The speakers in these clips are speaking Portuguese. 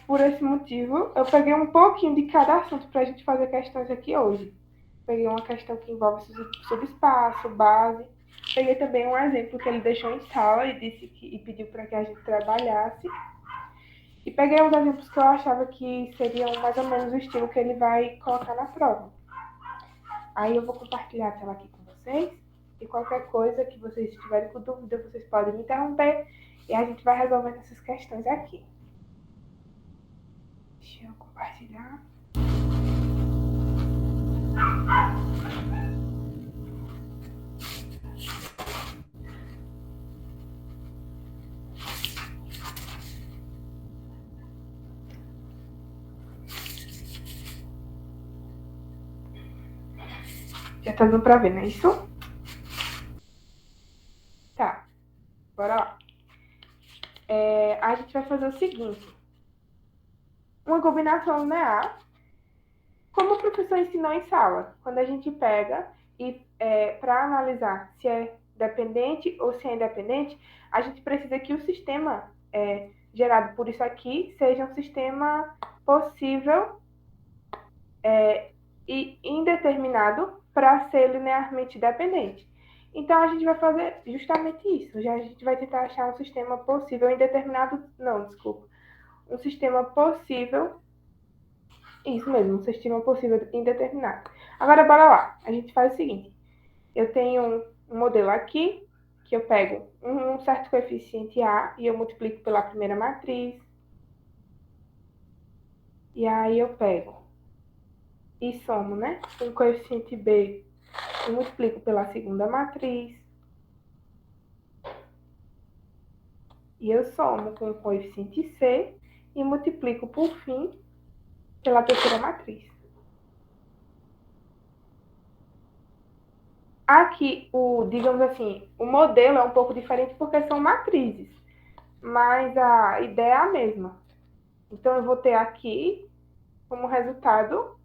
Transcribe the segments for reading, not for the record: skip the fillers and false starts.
por esse motivo, eu peguei um pouquinho de cada assunto para a gente fazer questões aqui hoje. Peguei uma questão que envolve subespaço, base. Peguei também um exemplo que ele deixou em sala e pediu para que a gente trabalhasse. E peguei uns exemplos que eu achava que seriam mais ou menos o estilo que ele vai colocar na prova. Aí eu vou compartilhar a tela aqui com vocês. E qualquer coisa que vocês tiverem com dúvida, vocês podem me interromper. E a gente vai resolvendo essas questões aqui. Deixa eu compartilhar. Já tá dando pra ver, não é isso? Tá, bora lá. A gente vai fazer o seguinte. Uma combinação linear, como o professor ensinou em sala. Quando a gente pega e para analisar se é dependente ou se é independente, a gente precisa que o sistema gerado por isso aqui seja um sistema possível e indeterminado para ser linearmente dependente. Então, a gente vai fazer justamente isso. Já a gente vai tentar achar um sistema possível indeterminado. Não, desculpa. Um sistema possível. Isso mesmo, um sistema possível indeterminado. Agora, bora lá. A gente faz o seguinte. Eu tenho um modelo aqui, que eu pego um certo coeficiente A e eu multiplico pela primeira matriz. E aí eu pego e somo, né? Um coeficiente B e multiplico pela segunda matriz. E eu somo com o coeficiente C e multiplico, por fim, pela terceira matriz. Aqui, digamos assim, o modelo é um pouco diferente porque são matrizes, mas a ideia é a mesma. Então, eu vou ter aqui, como resultado,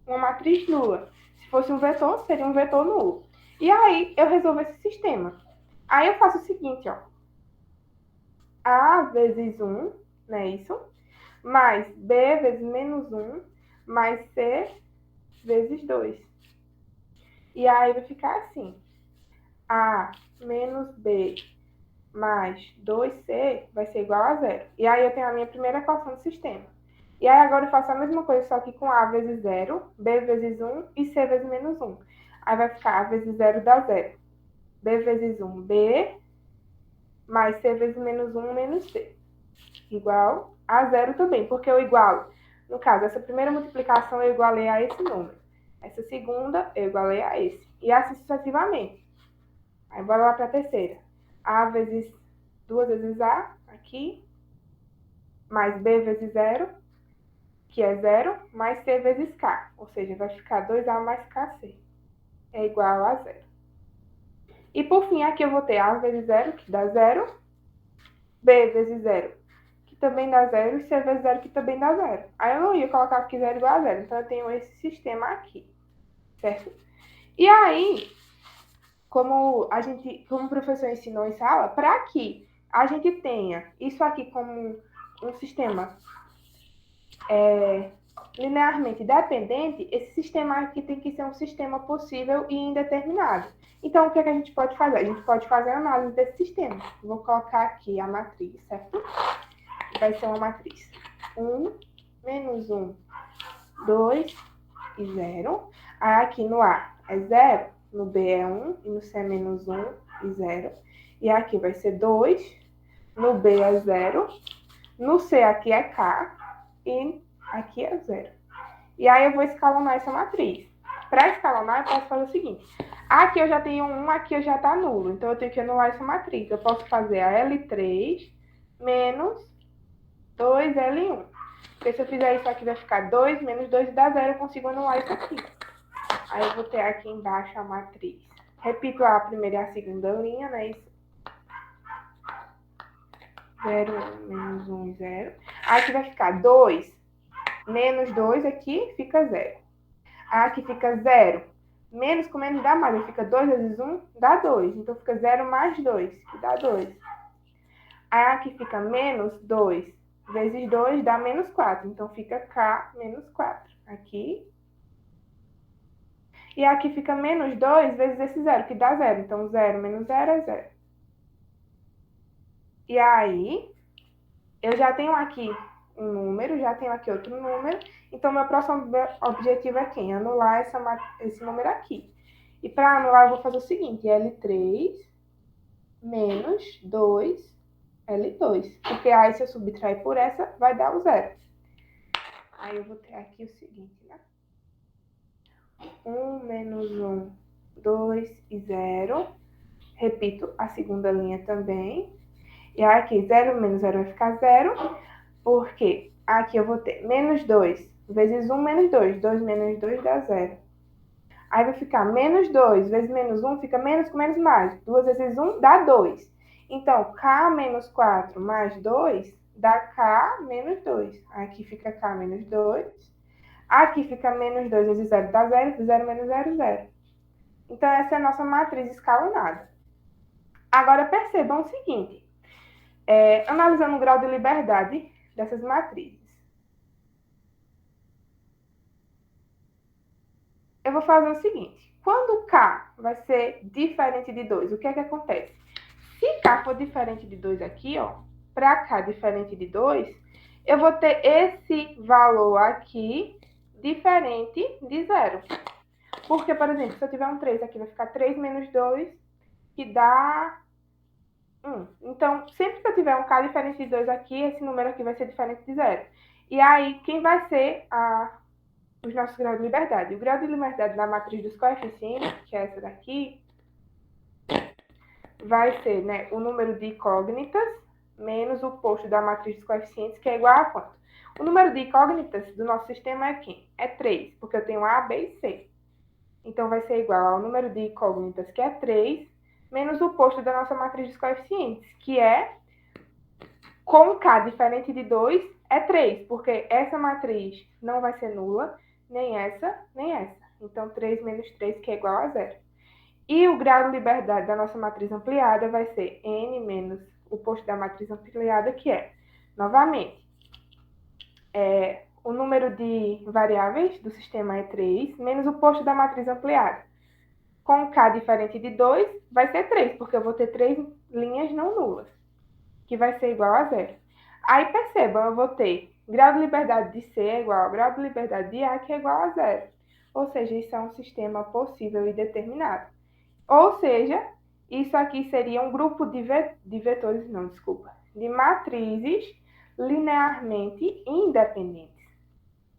uma matriz nula. Se fosse um vetor, seria um vetor nulo. E aí, eu resolvo esse sistema. Aí, eu faço o seguinte, ó. A vezes 1, né, isso? Mais B vezes menos 1, mais C vezes 2. E aí vai ficar assim. A menos B mais 2C vai ser igual a zero. E aí eu tenho a minha primeira equação do sistema. E aí agora eu faço a mesma coisa, só que com A vezes 0, B vezes 1 e C vezes menos 1. Aí vai ficar A vezes 0 dá 0. B vezes 1, B, mais C vezes menos 1, menos C. Igual a 0 também, porque eu igualo. No caso, essa primeira multiplicação eu igualei a esse número. Essa segunda eu igualei a esse. E assim sucessivamente. Aí bora lá para a terceira. A vezes 2 vezes A, aqui, mais B vezes 0, que é 0, mais C vezes K. Ou seja, vai ficar 2A mais KC. É igual a 0. E por fim, aqui eu vou ter A vezes 0, que dá 0, B vezes 0, que também dá 0, e C vezes 0, que também dá 0. Aí eu não ia colocar aqui 0 igual a 0, então eu tenho esse sistema aqui, certo? E aí, como o professor ensinou em sala, para que a gente tenha isso aqui como um sistema linearmente dependente, esse sistema aqui tem que ser um sistema possível e indeterminado. Então, o que, é que a gente pode fazer? A gente pode fazer a análise desse sistema. Vou colocar aqui a matriz, certo? Vai ser uma matriz 1, menos 1, 2 e 0. Aí aqui no A é 0, no B é 1 e no C é menos 1 e 0. E aqui vai ser 2, no B é 0, no C aqui é K e aqui é 0. E aí eu vou escalonar essa matriz. Para escalonar, eu posso fazer o seguinte. Aqui eu já tenho 1, aqui já está nulo. Então eu tenho que anular essa matriz. Eu posso fazer a L3 menos 2L1. Porque se eu fizer isso aqui, vai ficar 2 menos 2 dá 0. Eu consigo anular isso aqui. Aí eu vou ter aqui embaixo a matriz. Repito a primeira e a segunda linha, né? Isso. 0, 1, menos 1 e 0. Aí aqui vai ficar 2 menos 2 aqui fica 0. Aí aqui fica 0. Menos com menos dá mais. Aí fica 2 vezes 1 dá 2. Então fica 0 mais 2, que dá 2. Aí aqui fica menos 2 vezes 2 dá menos 4. Então, fica K menos 4. Aqui. E aqui fica menos 2 vezes esse zero, que dá 0. Então, 0 menos 0 é 0. E aí, eu já tenho aqui um número, já tenho aqui outro número. Então, meu próximo objetivo é quem? Anular esse número aqui. E para anular, eu vou fazer o seguinte: L3 menos 2 L2. Porque aí, se eu subtrair por essa, vai dar o zero. Aí, eu vou ter aqui o seguinte, né? 1 menos 1, 2 e 0. Repito a segunda linha também. E aqui, 0 menos 0 vai ficar 0. Porque aqui eu vou ter menos 2 vezes 1 menos 2. 2 menos 2 dá 0. Aí vai ficar menos 2 vezes menos 1 fica menos com menos mais. 2 vezes 1 dá 2. Então, K menos 4 mais 2 dá K menos 2. Aqui fica K menos 2. Aqui fica menos 2 vezes 0 dá 0. 0 menos 0, 0. Então, essa é a nossa matriz escalonada. Agora, percebam o seguinte. Analisando o grau de liberdade dessas matrizes. Eu vou fazer o seguinte. Quando K vai ser diferente de 2, o que é que acontece? Se K for diferente de 2 aqui, ó, para K diferente de 2, eu vou ter esse valor aqui diferente de 0. Porque, por exemplo, se eu tiver um 3 aqui, vai ficar 3 menos 2, que dá 1. Então, sempre que eu tiver um K diferente de 2 aqui, esse número aqui vai ser diferente de 0. E aí, quem vai ser os nossos graus de liberdade? O grau de liberdade da matriz dos coeficientes, que é essa daqui, vai ser, né, o número de incógnitas menos o posto da matriz dos coeficientes, que é igual a quanto? O número de incógnitas do nosso sistema é quem? É 3, porque eu tenho A, B e C. Então, vai ser igual ao número de incógnitas, que é 3, menos o posto da nossa matriz dos coeficientes, que é, com K diferente de 2, é 3, porque essa matriz não vai ser nula, nem essa, nem essa. Então, 3 menos 3, que é igual a 0. E o grau de liberdade da nossa matriz ampliada vai ser n menos o posto da matriz ampliada, que é, novamente, o número de variáveis do sistema é 3, menos o posto da matriz ampliada. Com K diferente de 2, vai ser 3, porque eu vou ter 3 linhas não nulas, que vai ser igual a 0. Aí, percebam, eu vou ter grau de liberdade de C é igual ao grau de liberdade de A, que é igual a 0. Ou seja, isso é um sistema possível e determinado. Ou seja, isso aqui seria um grupo de vetores, não, desculpa, de matrizes linearmente independentes.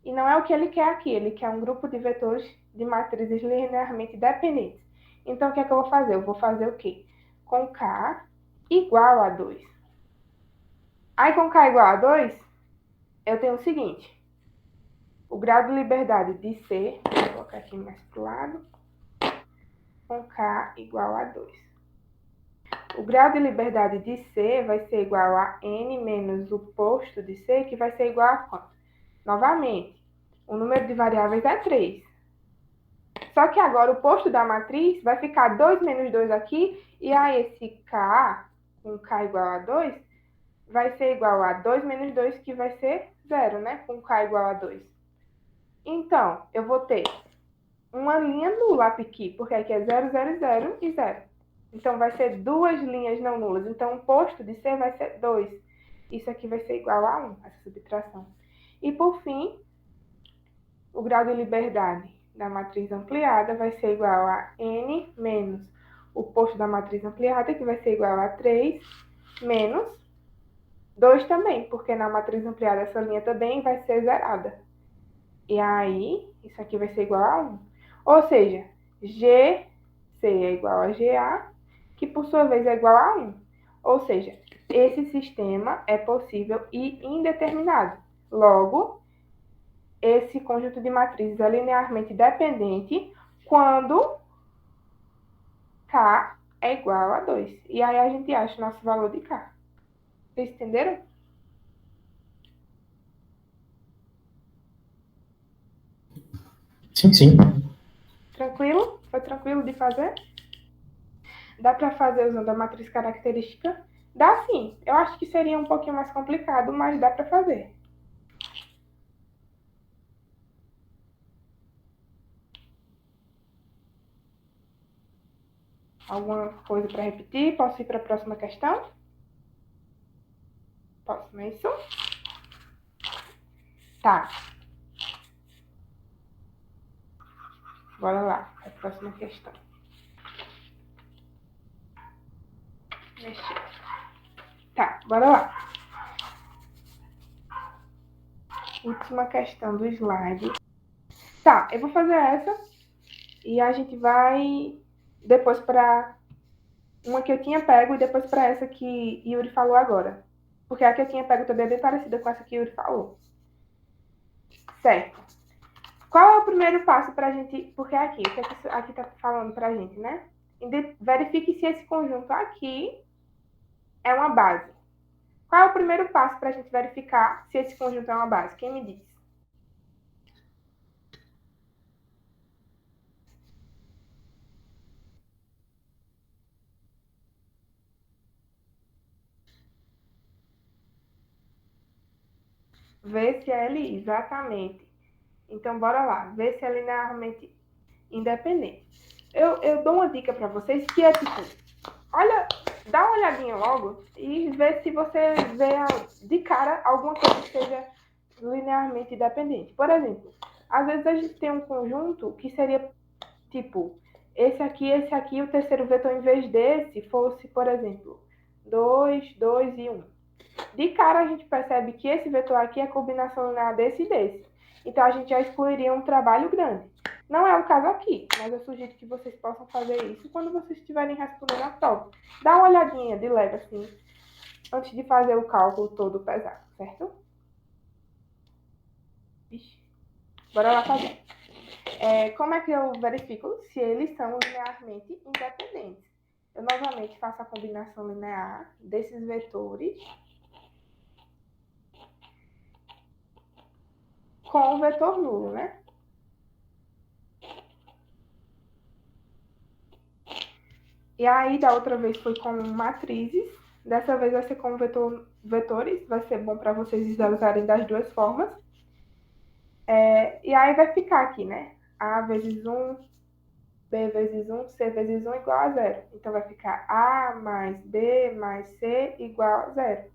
E não é o que ele quer aqui, ele quer um grupo de vetores de matrizes linearmente dependentes. Então, o que é que eu vou fazer? Eu vou fazer o quê? Com K igual a 2. Aí, com K igual a 2, eu tenho o seguinte. O grau de liberdade de C, vou colocar aqui mais para o lado, com K igual a 2. O grau de liberdade de C vai ser igual a N menos o posto de C, que vai ser igual a quanto? Novamente, o número de variáveis é 3. Só que agora o posto da matriz vai ficar 2 menos 2 aqui, e aí esse K, com K igual a 2, vai ser igual a 2 menos 2, que vai ser 0, né? Com K igual a 2. Então, eu vou ter uma linha nula aqui, porque aqui é 0, 0, 0 e 0. Então, vai ser duas linhas não nulas. Então, o posto de C vai ser 2. Isso aqui vai ser igual a 1, essa subtração. E, por fim, o grau de liberdade da matriz ampliada vai ser igual a N menos o posto da matriz ampliada, que vai ser igual a 3, menos 2 também, porque na matriz ampliada essa linha também vai ser zerada. E aí, isso aqui vai ser igual a 1. Ou seja, GC é igual a GA, que por sua vez é igual a 1. Ou seja, esse sistema é possível e indeterminado. Logo, esse conjunto de matrizes é linearmente dependente quando K é igual a 2. E aí a gente acha o nosso valor de K. Vocês entenderam? Sim, sim. Tranquilo? Foi tranquilo de fazer? Dá para fazer usando a matriz característica Dá sim. Eu acho que seria um pouquinho mais complicado, mas dá para fazer. Alguma coisa para repetir? Posso ir para a próxima questão? Posso, não é isso? Tá, bora lá. A próxima questão. Mexer. Tá, bora lá. Última questão do slide. Tá, eu vou fazer essa e a gente vai depois para uma que eu tinha pego e depois para essa que Yuri falou agora. Porque a que eu tinha pego também é bem parecida com essa que Yuri falou. Certo. Qual é o primeiro passo para a gente. Porque aqui, o que aqui está falando para a gente, né? Verifique se esse conjunto aqui é uma base. Qual é o primeiro passo para a gente verificar se esse conjunto é uma base? Quem me diz? Ver se é LI, exatamente. Então, bora lá. Ver se é linearmente independente. Eu dou uma dica para vocês que é tipo, olha, dá uma olhadinha logo e vê se você vê de cara alguma coisa que seja linearmente independente. Por exemplo, às vezes a gente tem um conjunto que seria tipo, esse aqui, o terceiro vetor em vez desse fosse, por exemplo, 2, 2 e 1. De cara a gente percebe que esse vetor aqui é a combinação linear desse e desse. Então a gente já excluiria um trabalho grande. Não é o caso aqui, mas eu sugiro que vocês possam fazer isso quando vocês estiverem respondendo a prova. Dá uma olhadinha de leve assim, antes de fazer o cálculo todo pesado, certo? Ixi. Bora lá fazer. Como é que eu verifico se eles são linearmente independentes? Eu novamente faço a combinação linear desses vetores com o vetor nulo, né? E aí, da outra vez foi com matrizes. Dessa vez vai ser com vetores. Vai ser bom para vocês visualizarem das duas formas. E aí vai ficar aqui, né? A vezes 1, B vezes 1, C vezes 1 igual a zero. Então vai ficar A mais B mais C igual a zero.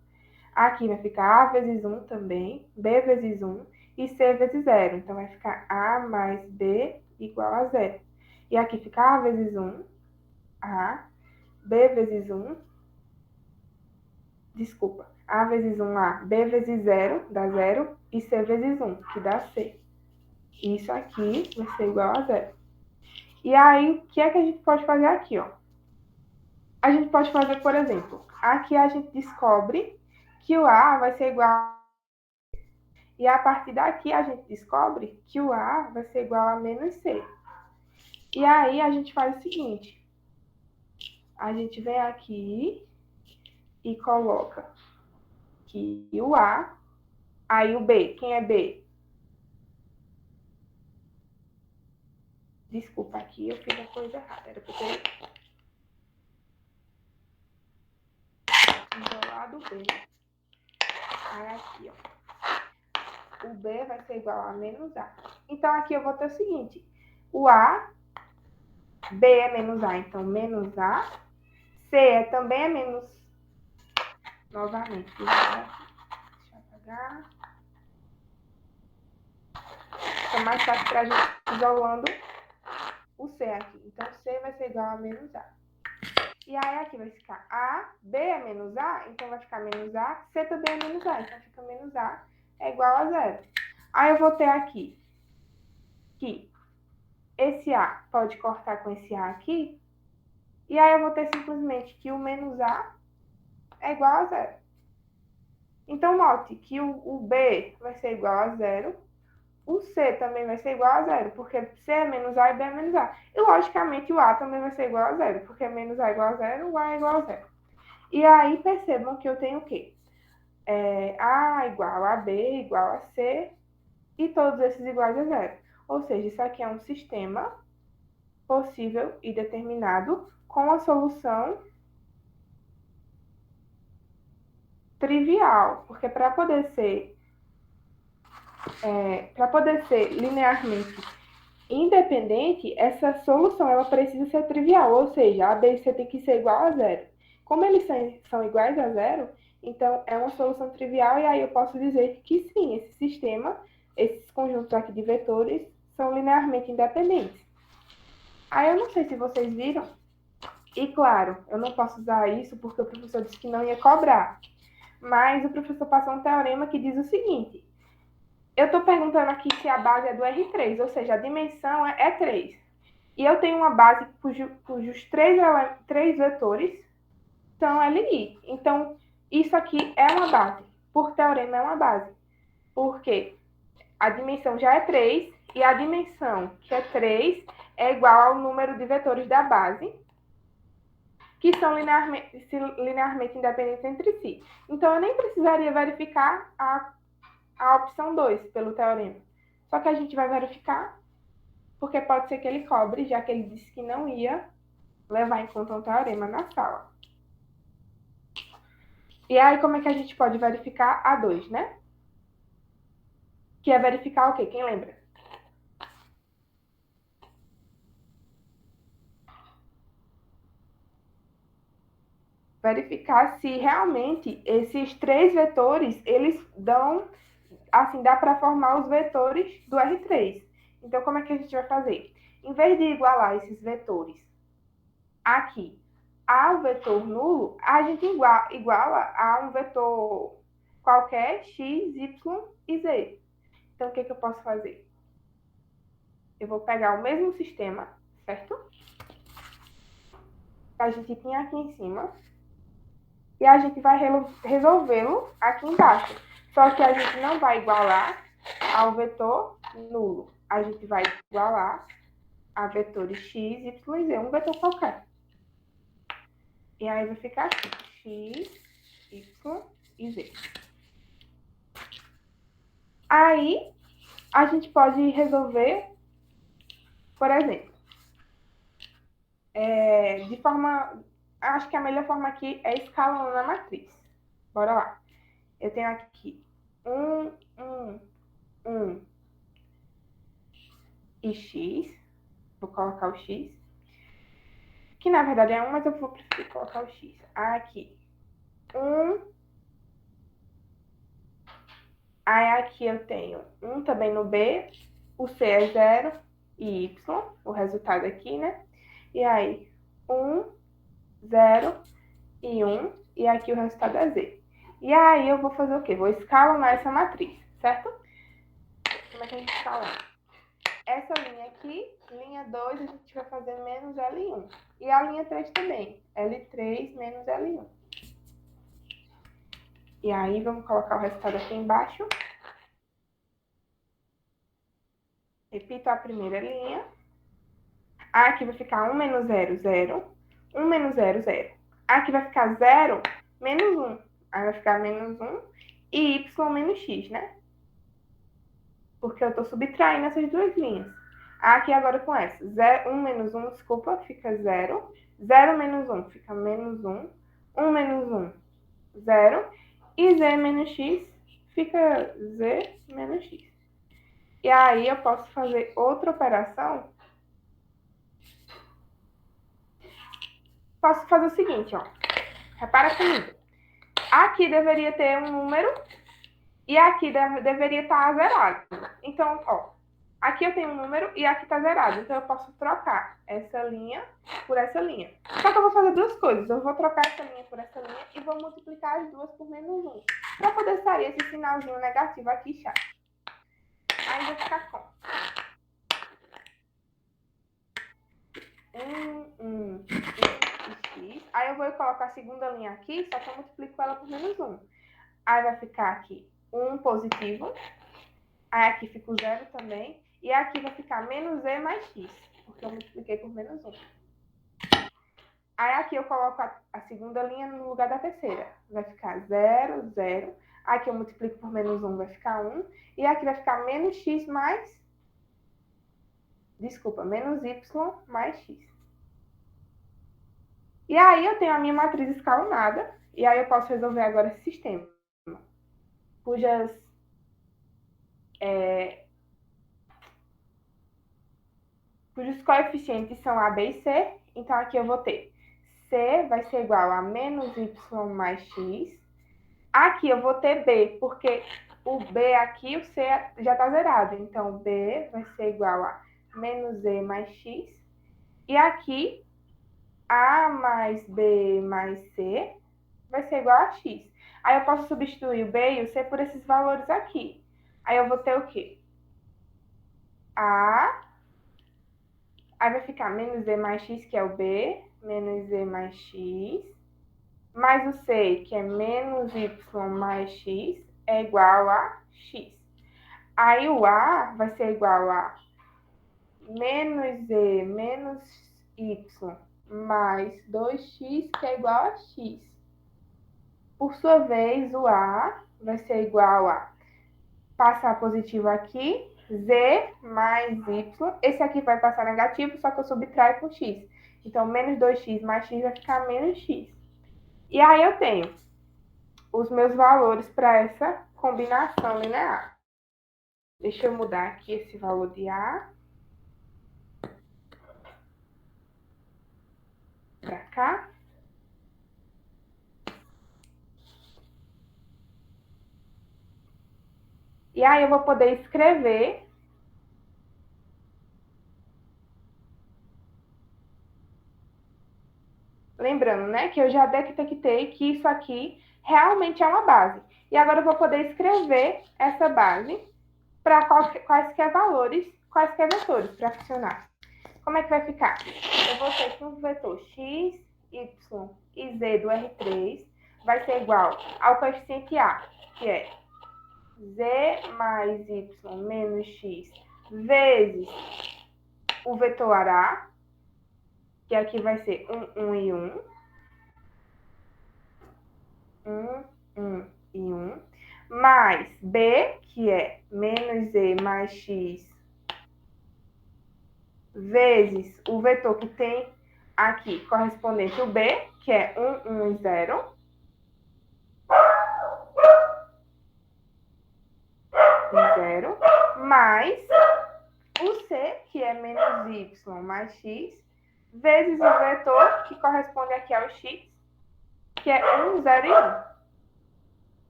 Aqui vai ficar A vezes 1 também, B vezes 1 e C vezes zero. Então vai ficar A mais B igual a zero. E aqui fica A vezes 1, A, B vezes 1, desculpa, A vezes 1A, B vezes 0 dá 0 e C vezes 1, que dá C. Isso aqui vai ser igual a zero. E aí, o que é que a gente pode fazer aqui, ó? A gente pode fazer, por exemplo, aqui a gente descobre que o A vai ser igual. E a partir daqui a gente descobre que o A vai ser igual a menos C. E aí a gente faz o seguinte: a gente vem aqui e coloca que o A, aí o B, quem é B? Desculpa, aqui eu fiz a coisa errada. Era para ter isolado o B. Aí aqui, ó. O B vai ser igual a menos A. Então aqui eu vou ter o seguinte: o A, B é menos A, então menos A. C também é menos. Novamente, deixa eu apagar. Fica mais fácil para a gente isolando o C aqui. Então, C vai ser igual a menos A. E aí aqui vai ficar A, B é menos A, então vai ficar menos A, C também é menos A, então fica menos A é igual a zero. Aí eu vou ter aqui que esse A pode cortar com esse A aqui, e aí eu vou ter simplesmente que o menos A é igual a zero. Então, note que o B vai ser igual a zero, o C também vai ser igual a zero, porque C é menos A e B é menos A. E, logicamente, o A também vai ser igual a zero, porque menos A é igual a zero, o A é igual a zero. E aí, percebam que eu tenho o quê? A igual a B igual a C e todos esses iguais a zero. Ou seja, isso aqui é um sistema possível e determinado com a solução trivial, porque para poder ser linearmente independente, essa solução ela precisa ser trivial, ou seja, a, B e C tem que ser igual a zero. Como eles são iguais a zero, então é uma solução trivial, e aí eu posso dizer que sim, esse sistema, esses conjuntos aqui de vetores, são linearmente independentes. Aí eu não sei se vocês viram, e claro, eu não posso usar isso porque o professor disse que não ia cobrar, mas o professor passou um teorema que diz o seguinte: eu estou perguntando aqui se a base é do R3, ou seja, a dimensão é 3. E eu tenho uma base cujos três vetores são LI. Então, isso aqui é uma base. Por teorema, é uma base. Porque a dimensão já é 3 e a dimensão, que é 3, é igual ao número de vetores da base, que são linearmente independentes entre si. Então, eu nem precisaria verificar a opção 2 pelo teorema. Só que a gente vai verificar, porque pode ser que ele cobre, já que ele disse que não ia levar em conta um teorema na sala. E aí, como é que a gente pode verificar a 2, né? Que é verificar o quê? Quem lembra? Verificar se realmente esses três vetores, eles dão, assim, dá para formar os vetores do R3. Então, como é que a gente vai fazer? Em vez de igualar esses vetores aqui ao vetor nulo, a gente iguala a um vetor qualquer, x, y e z. Então, o que eu posso fazer? Eu vou pegar o mesmo sistema, certo? Que a gente tinha aqui em cima, e a gente vai resolvê-lo aqui embaixo. Só que a gente não vai igualar ao vetor nulo. A gente vai igualar a vetores x, y e z, um vetor qualquer. E aí vai ficar assim, x, y e z. Aí, a gente pode resolver, por exemplo, de forma... Acho que a melhor forma aqui é escalando a matriz. Bora lá. Eu tenho aqui 1 e x. Vou colocar o x. Que na verdade é 1, mas eu vou preferir colocar o x. Aqui. 1. Aí aqui eu tenho 1 também no B. O C é 0 e y. O resultado aqui, né? E aí, 1, 0 e 1. E aqui o resultado é z. E aí eu vou fazer o quê? Vou escalonar essa matriz, certo? Como é que a gente escalona? Essa linha aqui, linha 2, a gente vai fazer menos L1. E a linha 3 também, L3 menos L1. E aí, vamos colocar o resultado aqui embaixo. Repito a primeira linha. Aqui vai ficar 1 menos 0, 0. 1 menos 0, 0. Aqui vai ficar 0 menos 1. Aí vai ficar menos 1 e y menos x, né? Porque eu estou subtraindo essas duas linhas. Aqui agora com essa. 1 menos 1, desculpa, fica 0. 0 menos 1 fica menos 1. 1 menos 1, 0. E z menos x fica z menos x. E aí eu posso fazer outra operação. Posso fazer o seguinte, ó. Repara comigo. Aqui deveria ter um número e aqui deveria estar zerado. Então, ó, aqui eu tenho um número e aqui está zerado. Então, eu posso trocar essa linha por essa linha. Só que eu vou fazer duas coisas. Eu vou trocar essa linha por essa linha e vou multiplicar as duas por menos 1. Para poder sair esse sinalzinho negativo aqui, chato. Aí vai ficar com 1 e x. Aí eu vou colocar a segunda linha aqui, só que eu multiplico ela por menos 1. Aí vai ficar aqui 1 positivo. Aí aqui fica o 0 também. E aqui vai ficar menos z mais x, porque eu multipliquei por menos 1. Aí aqui eu coloco a segunda linha no lugar da terceira. Vai ficar 0, 0. Aqui eu multiplico por menos 1, vai ficar 1. E aqui vai ficar menos x mais... Desculpa, menos y mais x. E aí eu tenho a minha matriz escalonada. E aí eu posso resolver agora esse sistema, cujos coeficientes são A, B e C. Então, aqui eu vou ter C vai ser igual a menos Y mais X. Aqui eu vou ter B, porque o B aqui, o C já está zerado. Então, B vai ser igual a menos E mais X. E aqui, A mais B mais C vai ser igual a X. Aí eu posso substituir o B e o C por esses valores aqui. Aí eu vou ter o quê? A, aí vai ficar menos E mais X, que é o B, menos E mais X, mais o C, que é menos Y mais X, é igual a X. Aí o A vai ser igual a menos E menos Y mais 2x, que é igual a X. Por sua vez, o A vai ser igual a passar positivo aqui, Z mais Y. Esse aqui vai passar negativo, só que eu subtraio com X. Então, menos 2x mais X vai ficar menos X. E aí eu tenho os meus valores para essa combinação linear. Deixa eu mudar aqui esse valor de A para cá. E aí eu vou poder escrever lembrando, né, que eu já detectei que isso aqui realmente é uma base. E agora eu vou poder escrever essa base para quaisquer valores, quaisquer vetores para funcionar. Como é que vai ficar? Eu vou ter que um vetor x, y e z do R3 vai ser igual ao coeficiente A, que é z mais y menos x vezes o vetor A, que aqui vai ser 1 e 1. 1 e 1. Mais B, que é menos E mais X, vezes o vetor que tem aqui correspondente ao B, que é 1 e 0. 0. Mais o C, que é menos Y mais X, vezes o vetor que corresponde aqui ao X, que é 1, 0 e 1.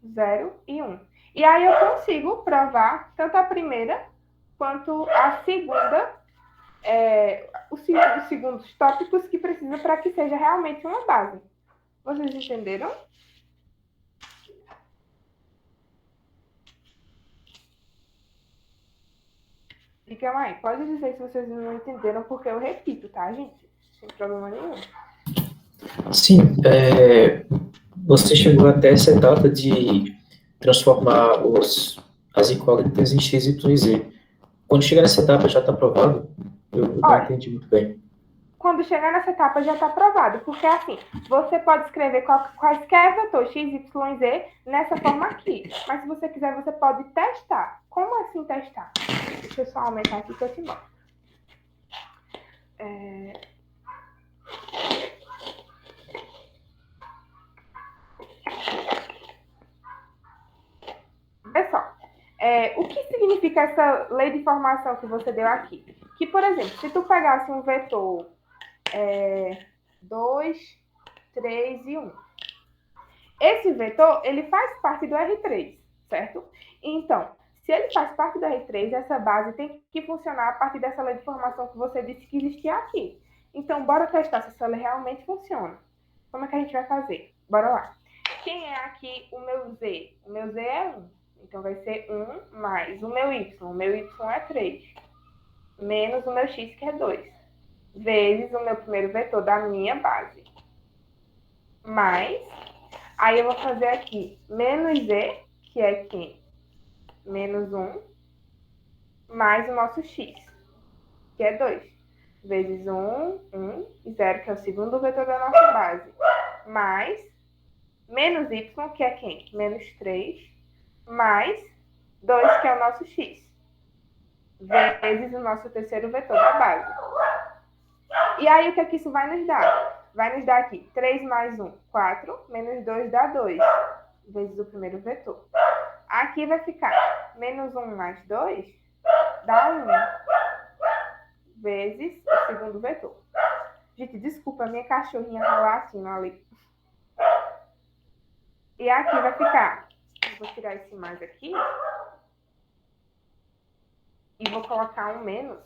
1, 0 e 1. E aí eu consigo provar tanto a primeira quanto a segunda, os segundos tópicos que precisa para que seja realmente uma base. Vocês entenderam? Fica aí, pode dizer se vocês não entenderam, porque eu repito, tá, gente? Sem problema nenhum. Sim, você chegou até essa etapa de transformar as incógnitas em x, y e z. Quando chega nessa etapa, já está provado? Eu não Olha, entendi muito bem. quando chegar nessa etapa já está provado, porque assim, você pode escrever quaisquer vetores x, y e z nessa forma aqui. Mas se você quiser, você pode testar. Como assim testar? Deixa eu só aumentar aqui que eu te mostro. Pessoal, o que significa essa lei de formação que você deu aqui? Que, por exemplo, se tu pegasse um vetor 2, 3 e 1. Esse vetor, ele faz parte do R3, certo? Então, se ele faz parte do R3, essa base tem que funcionar a partir dessa lei de formação que você disse que existia aqui. Então, bora testar se essa lei realmente funciona. Como é que a gente vai fazer? Bora lá. Quem é aqui o meu Z? O meu Z é 1. Então, vai ser 1 mais o meu Y. O meu Y é 3. Menos o meu X, que é 2. Vezes o meu primeiro vetor da minha base. Mais. Aí eu vou fazer aqui menos Z, que é quem? Menos 1. Mais o nosso X, que é 2. Vezes 1, 1 e 0, que é o segundo vetor da nossa base. Mais menos Y, que é quem? Menos 3. Mais 2, que é o nosso X. Vezes o nosso terceiro vetor da base. E aí, o que é que isso vai nos dar? vai nos dar aqui 3 mais 1, 4, menos 2 dá 2, vezes o primeiro vetor. Aqui vai ficar menos 1 mais 2 dá 1, vezes o segundo vetor. Gente, desculpa, minha cachorrinha tá latindo ali. E aqui vai ficar, vou tirar esse mais aqui, e vou colocar um menos,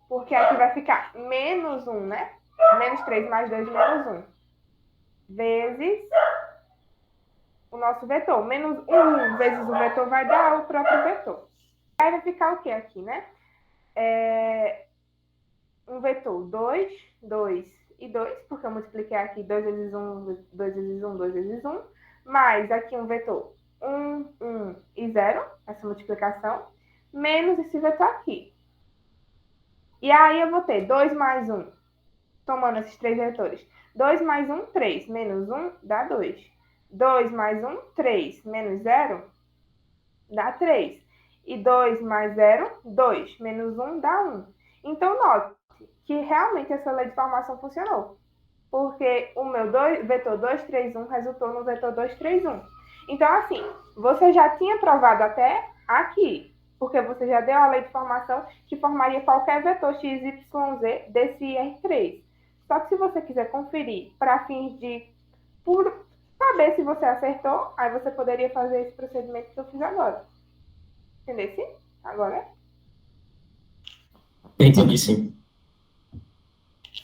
porque aqui vai ficar menos 1, né? Menos 3 mais 2, menos 1, vezes o nosso vetor. Menos 1 vezes o vetor vai dar o próprio vetor. Aí vai ficar o que aqui, né? Um vetor 2, 2 e 2, porque eu multipliquei aqui 2 vezes 1, 2 vezes 1, 2 vezes 1, mais aqui um vetor 1, 1 e 0, essa multiplicação, menos esse vetor aqui. E aí eu vou ter 2 mais 1, tomando esses três vetores. 2 mais 1, 3, menos 1 dá 2. 2 mais 1, 3, menos 0 dá 3. E 2 mais 0, 2, menos 1 dá 1. Então, note que realmente essa lei de formação funcionou. Porque o meu vetor 2, 3, 1 resultou no vetor 2, 3, 1. Então, assim, você já tinha provado até aqui, porque você já deu a lei de formação que formaria qualquer vetor x, y, z desse R3. Só que se você quiser conferir para fins de por saber se você acertou, aí você poderia fazer esse procedimento que eu fiz agora. Entendeu? Agora? Entendi, sim.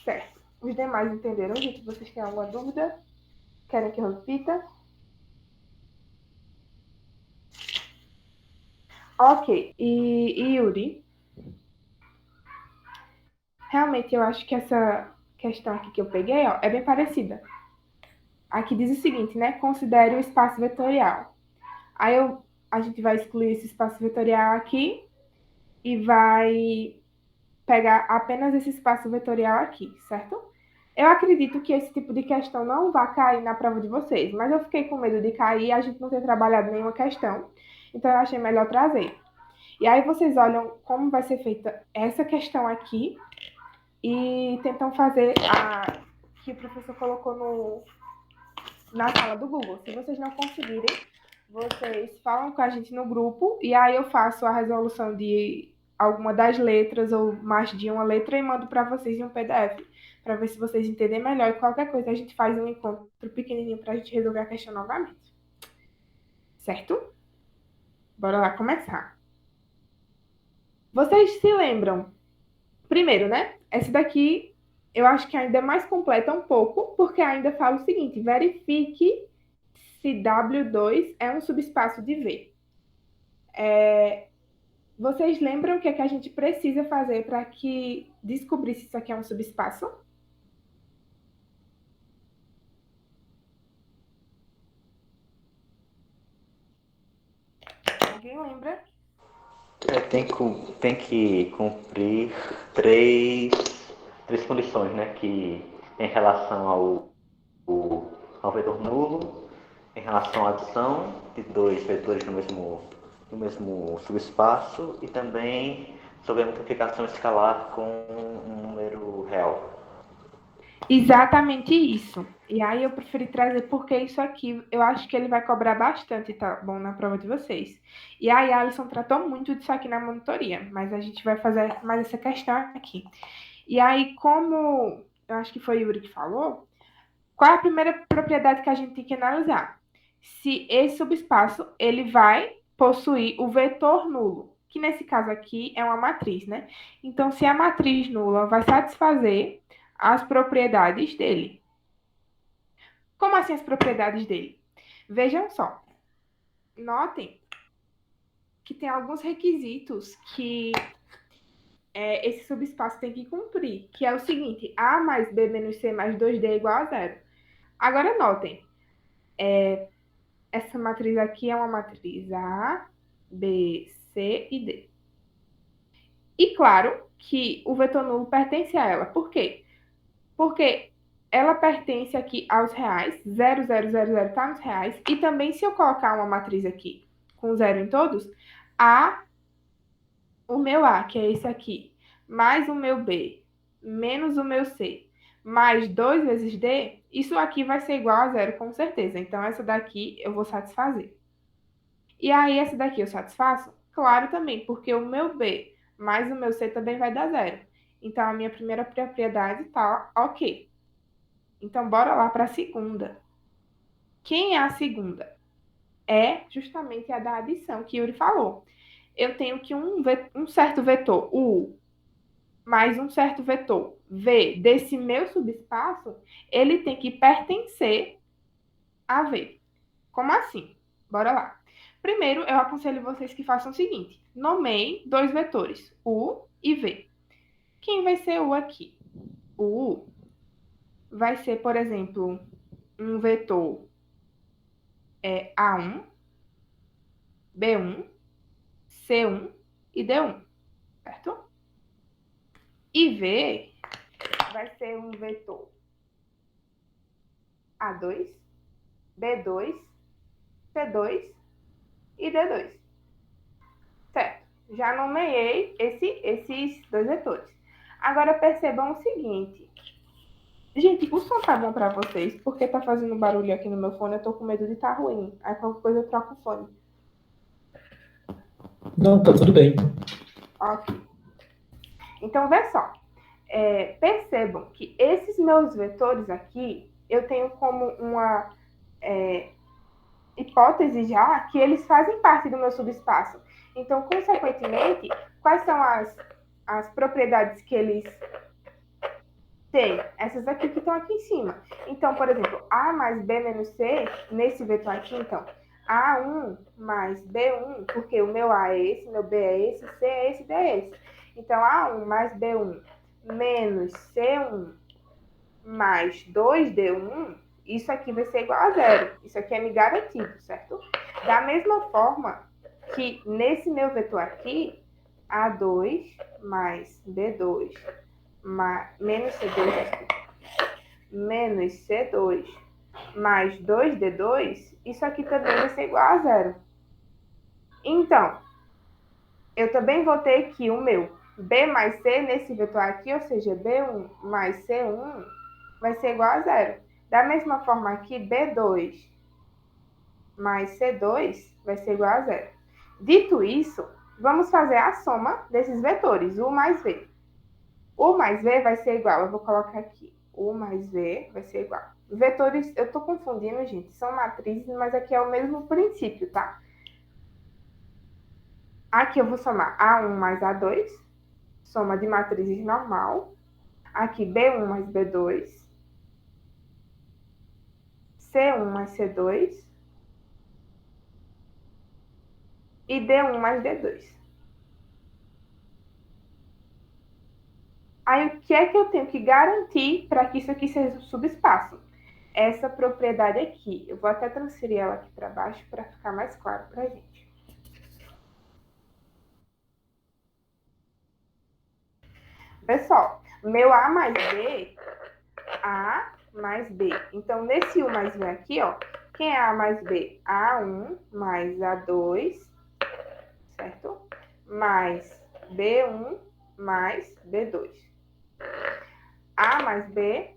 Certo. Os demais entenderam, gente? Vocês têm alguma dúvida? Querem que eu repita? Ok. E Yuri, realmente eu acho que essa questão aqui que eu peguei, ó, é bem parecida. Aqui diz o seguinte, né? Considere o espaço vetorial. Aí a gente vai excluir esse espaço vetorial aqui e vai pegar apenas esse espaço vetorial aqui, certo? Eu acredito que esse tipo de questão não vai cair na prova de vocês, mas eu fiquei com medo de cair e a gente não ter trabalhado nenhuma questão, então eu achei melhor trazer. E aí vocês olham como vai ser feita essa questão aqui e tentam fazer a que o professor colocou na sala do Google. Se vocês não conseguirem, vocês falam com a gente no grupo e aí eu faço a resolução de alguma das letras ou mais de uma letra e mando para vocês em um PDF, para ver se vocês entendem melhor. E qualquer coisa a gente faz um encontro pequenininho para a gente resolver a questão novamente. Certo? Bora lá começar. Vocês se lembram? Primeiro, né? Esse daqui eu acho que ainda é mais completa um pouco, porque ainda fala o seguinte: verifique se W2 é um subespaço de V. Vocês lembram o que é que a gente precisa fazer para que descobrir se isso aqui é um subespaço? Alguém lembra? Tem que cumprir três condições, né? Que em relação ao vetor nulo, em relação à adição de dois vetores no mesmo subespaço e também sobre a multiplicação escalar com um número real. Exatamente isso. E aí eu preferi trazer porque isso aqui eu acho que ele vai cobrar bastante, tá bom, na prova de vocês. E aí a Alisson tratou muito disso aqui na monitoria, mas a gente vai fazer mais essa questão aqui. E aí, como eu acho que foi o Yuri que falou, qual é a primeira propriedade que a gente tem que analisar? Se esse subespaço ele vai possuir o vetor nulo, que nesse caso aqui é uma matriz, né? Então, se a matriz nula vai satisfazer as propriedades dele. Como assim as propriedades dele? Vejam só. Notem que tem alguns requisitos que esse subespaço tem que cumprir, que é o seguinte: A mais B menos C mais 2D é igual a zero. Agora, notem, essa matriz aqui é uma matriz A, B, C e D. E claro que o vetor nulo pertence a ela. Por quê? Porque ela pertence aqui aos reais, 0, 0, 0, 0 está nos reais, e também se eu colocar uma matriz aqui com zero em todos, o meu A, que é esse aqui, mais o meu B, menos o meu C, mais 2 vezes D, isso aqui vai ser igual a zero, com certeza. Então, essa daqui eu vou satisfazer. E aí, essa daqui eu satisfaço? Claro também, porque o meu B mais o meu C também vai dar zero. Então, a minha primeira propriedade tá ok. Então, bora lá para a segunda. Quem é a segunda? É justamente a da adição que Yuri falou. Eu tenho que um certo vetor, U, mais um certo vetor, V, desse meu subespaço, ele tem que pertencer a V. Como assim? Bora lá. Primeiro, eu aconselho vocês que façam o seguinte: nomeiem dois vetores, U e V. Quem vai ser U aqui? O U vai ser, por exemplo, um vetor A1, B1, C1 e D1, certo? E V vai ser um vetor A2, B2, C2 e D2. Certo. Já nomeei esses dois vetores. Agora percebam o seguinte. Gente, o som tá bom pra vocês? Porque tá fazendo barulho aqui no meu fone, eu tô com medo de tá ruim. Aí qualquer coisa eu troco o fone. Não, tá tudo bem. Ok. Então, vê só. Percebam que esses meus vetores aqui, eu tenho como uma hipótese já que eles fazem parte do meu subespaço. Então, consequentemente, quais são as propriedades que eles têm? Essas aqui que estão aqui em cima. Então, por exemplo, A mais B menos C, nesse vetor aqui, então, A1 mais B1, porque o meu A é esse, meu B é esse, C é esse, D é esse. Então, A1 mais B1 menos C1 mais 2D1, isso aqui vai ser igual a zero. Isso aqui é me garantido, certo? Da mesma forma que nesse meu vetor aqui, A2 mais B2 menos C2, menos C2 mais 2D2, isso aqui também vai ser igual a zero. Então, eu também vou ter aqui o meu B mais C nesse vetor aqui, ou seja, B1 mais C1 vai ser igual a zero. Da mesma forma aqui, B2 mais C2 vai ser igual a zero. Dito isso, vamos fazer a soma desses vetores, U mais V. U mais V vai ser igual, eu vou colocar aqui, U mais V vai ser igual. Vetores, eu estou confundindo, gente, são matrizes, mas aqui é o mesmo princípio, tá? Aqui eu vou somar A1 mais A2, soma de matrizes normal. Aqui, B1 mais B2, C1 mais C2 e D1 mais D2. Aí, o que é que eu tenho que garantir para que isso aqui seja um subespaço? Essa propriedade aqui. Eu vou até transferir ela aqui para baixo para ficar mais claro para a gente. Pessoal, meu A mais B, A mais B. Então, nesse U mais B aqui, ó, quem é A mais B? A1 mais A2, certo? Mais B1 mais B2. A mais B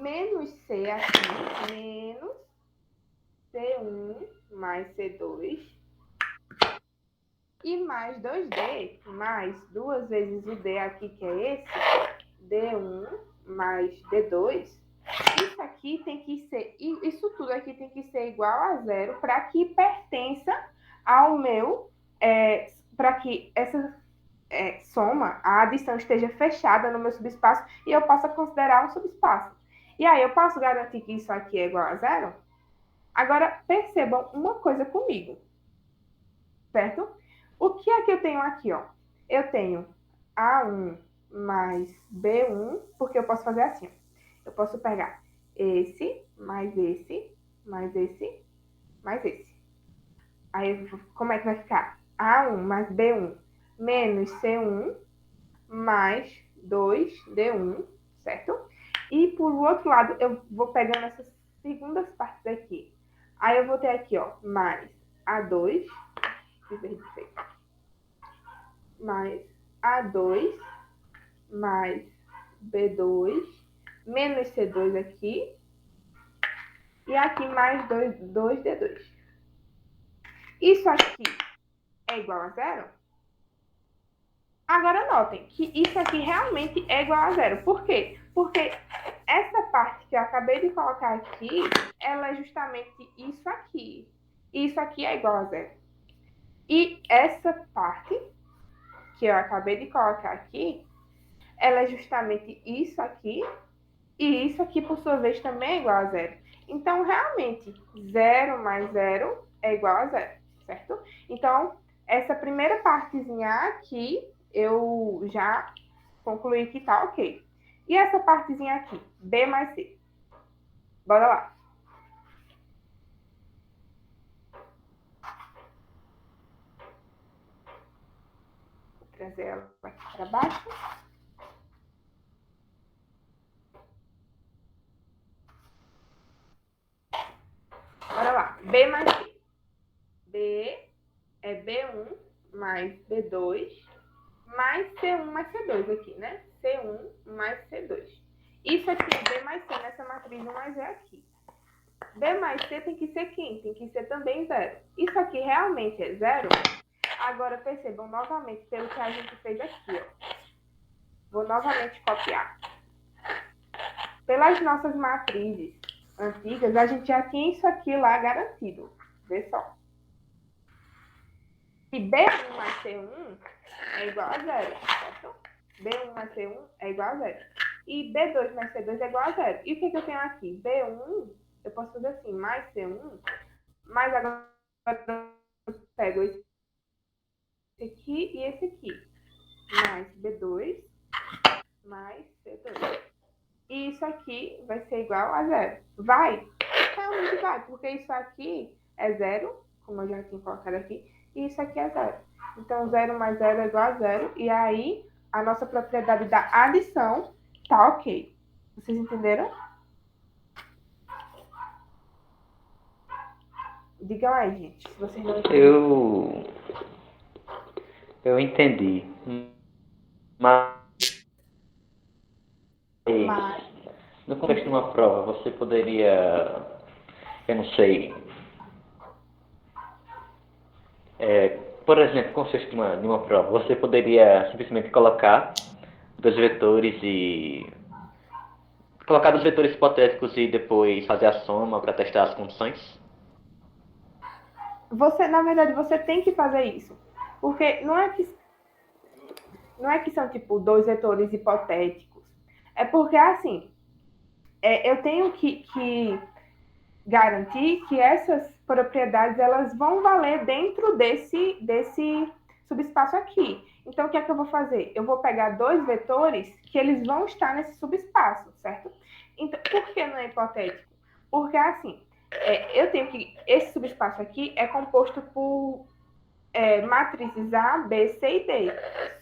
menos C aqui, menos C1 mais C2 e mais 2D, mais duas vezes o D aqui, que é esse, D1 mais D2. Isso aqui tem que ser, isso tudo aqui tem que ser igual a zero para que pertença ao meu, para que essa soma, a adição esteja fechada no meu subespaço e eu possa considerar um subespaço. E aí eu posso garantir que isso aqui é igual a zero? Agora, percebam uma coisa comigo, certo? O que é que eu tenho aqui, ó? Eu tenho A1 mais B1, porque eu posso fazer assim, ó. Eu posso pegar esse, mais esse, mais esse, mais esse. Aí, como é que vai ficar? A1 mais B1 menos C1 mais 2D1, certo? E por outro lado, eu vou pegando essas segundas partes aqui. Aí eu vou ter aqui, ó, mais A2 de verde feio. Mais A2 mais B2 menos C2 aqui. E aqui mais 2D2. Isso aqui é igual a zero? Agora notem que isso aqui realmente é igual a zero. Por quê? Porque essa parte que eu acabei de colocar aqui, ela é justamente isso aqui. Isso aqui é igual a zero. E essa parte que eu acabei de colocar aqui, ela é justamente isso aqui. E isso aqui, por sua vez, também é igual a zero. Então, realmente, 0 mais 0 é igual a zero, certo? Então, essa primeira partezinha aqui, eu já concluí que tá ok. E essa partezinha aqui, B mais C. Bora lá. Vou trazer ela aqui para baixo. Bora lá. B mais C. B é B1 mais B2 mais C1 mais C2 aqui, né? C1 mais C2. Isso aqui é B mais C nessa matriz 1 mais E aqui. B mais C tem que ser quem? Tem que ser também zero. Isso aqui realmente é zero? Agora percebam novamente pelo que a gente fez aqui, ó. Vou novamente copiar. Pelas nossas matrizes antigas, a gente já tinha isso aqui lá garantido. Vê só. E B1 mais C1 é igual a zero, certo? B1 mais C1 é igual a zero. E B2 mais C2 é igual a zero. E o que eu tenho aqui? B1, eu posso fazer assim, mais C1, mais agora eu pego esse aqui e esse aqui. Mais B2 mais C2. E isso aqui vai ser igual a zero. Vai? Realmente vai, porque isso aqui é zero, como eu já tinha colocado aqui, e isso aqui é zero. Então, 0 mais 0 é igual a zero, e aí a nossa propriedade da adição tá ok. Vocês entenderam? Digam aí, gente, se vocês não entenderam. Eu entendi. Mas no contexto de uma prova, você poderia, eu não sei, por exemplo, no contexto de uma prova, você poderia simplesmente colocar dois vetores e colocar dos vetores hipotéticos e depois fazer a soma para testar as condições? Você, na verdade, você tem que fazer isso. Porque não é que são, tipo, dois vetores hipotéticos. É porque, assim, eu tenho que garantir que essas propriedades elas vão valer dentro desse subespaço aqui. Então, o que é que eu vou fazer? Eu vou pegar dois vetores que eles vão estar nesse subespaço, certo? Então, por que não é hipotético? Porque, assim, eu tenho que... Esse subespaço aqui é composto por matrizes A, B, C e D.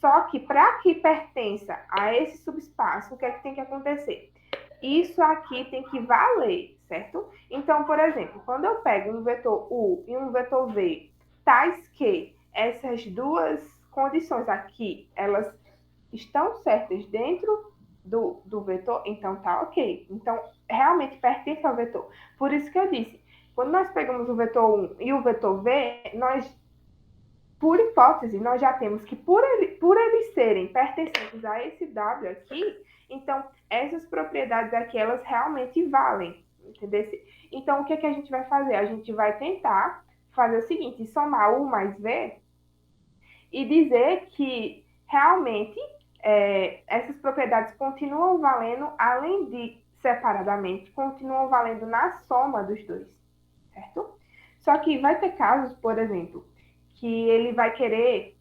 Só que para que pertença a esse subespaço, o que é que tem que acontecer? Isso aqui tem que valer, certo? Então, por exemplo, quando eu pego um vetor U e um vetor V, tais que essas duas condições aqui, elas estão certas dentro do vetor, então tá ok. Então, realmente pertence ao vetor. Por isso que eu disse, quando nós pegamos o vetor 1 e o vetor V, nós por hipótese, nós já temos que, por eles serem pertencentes a esse W aqui, então, essas propriedades aqui, elas realmente valem, entendeu? Então, o que, que a gente vai fazer? A gente vai tentar fazer o seguinte, somar U mais V e dizer que, realmente, essas propriedades continuam valendo, além de separadamente, continuam valendo na soma dos dois, certo? Só que vai ter casos, por exemplo, que ele vai querer.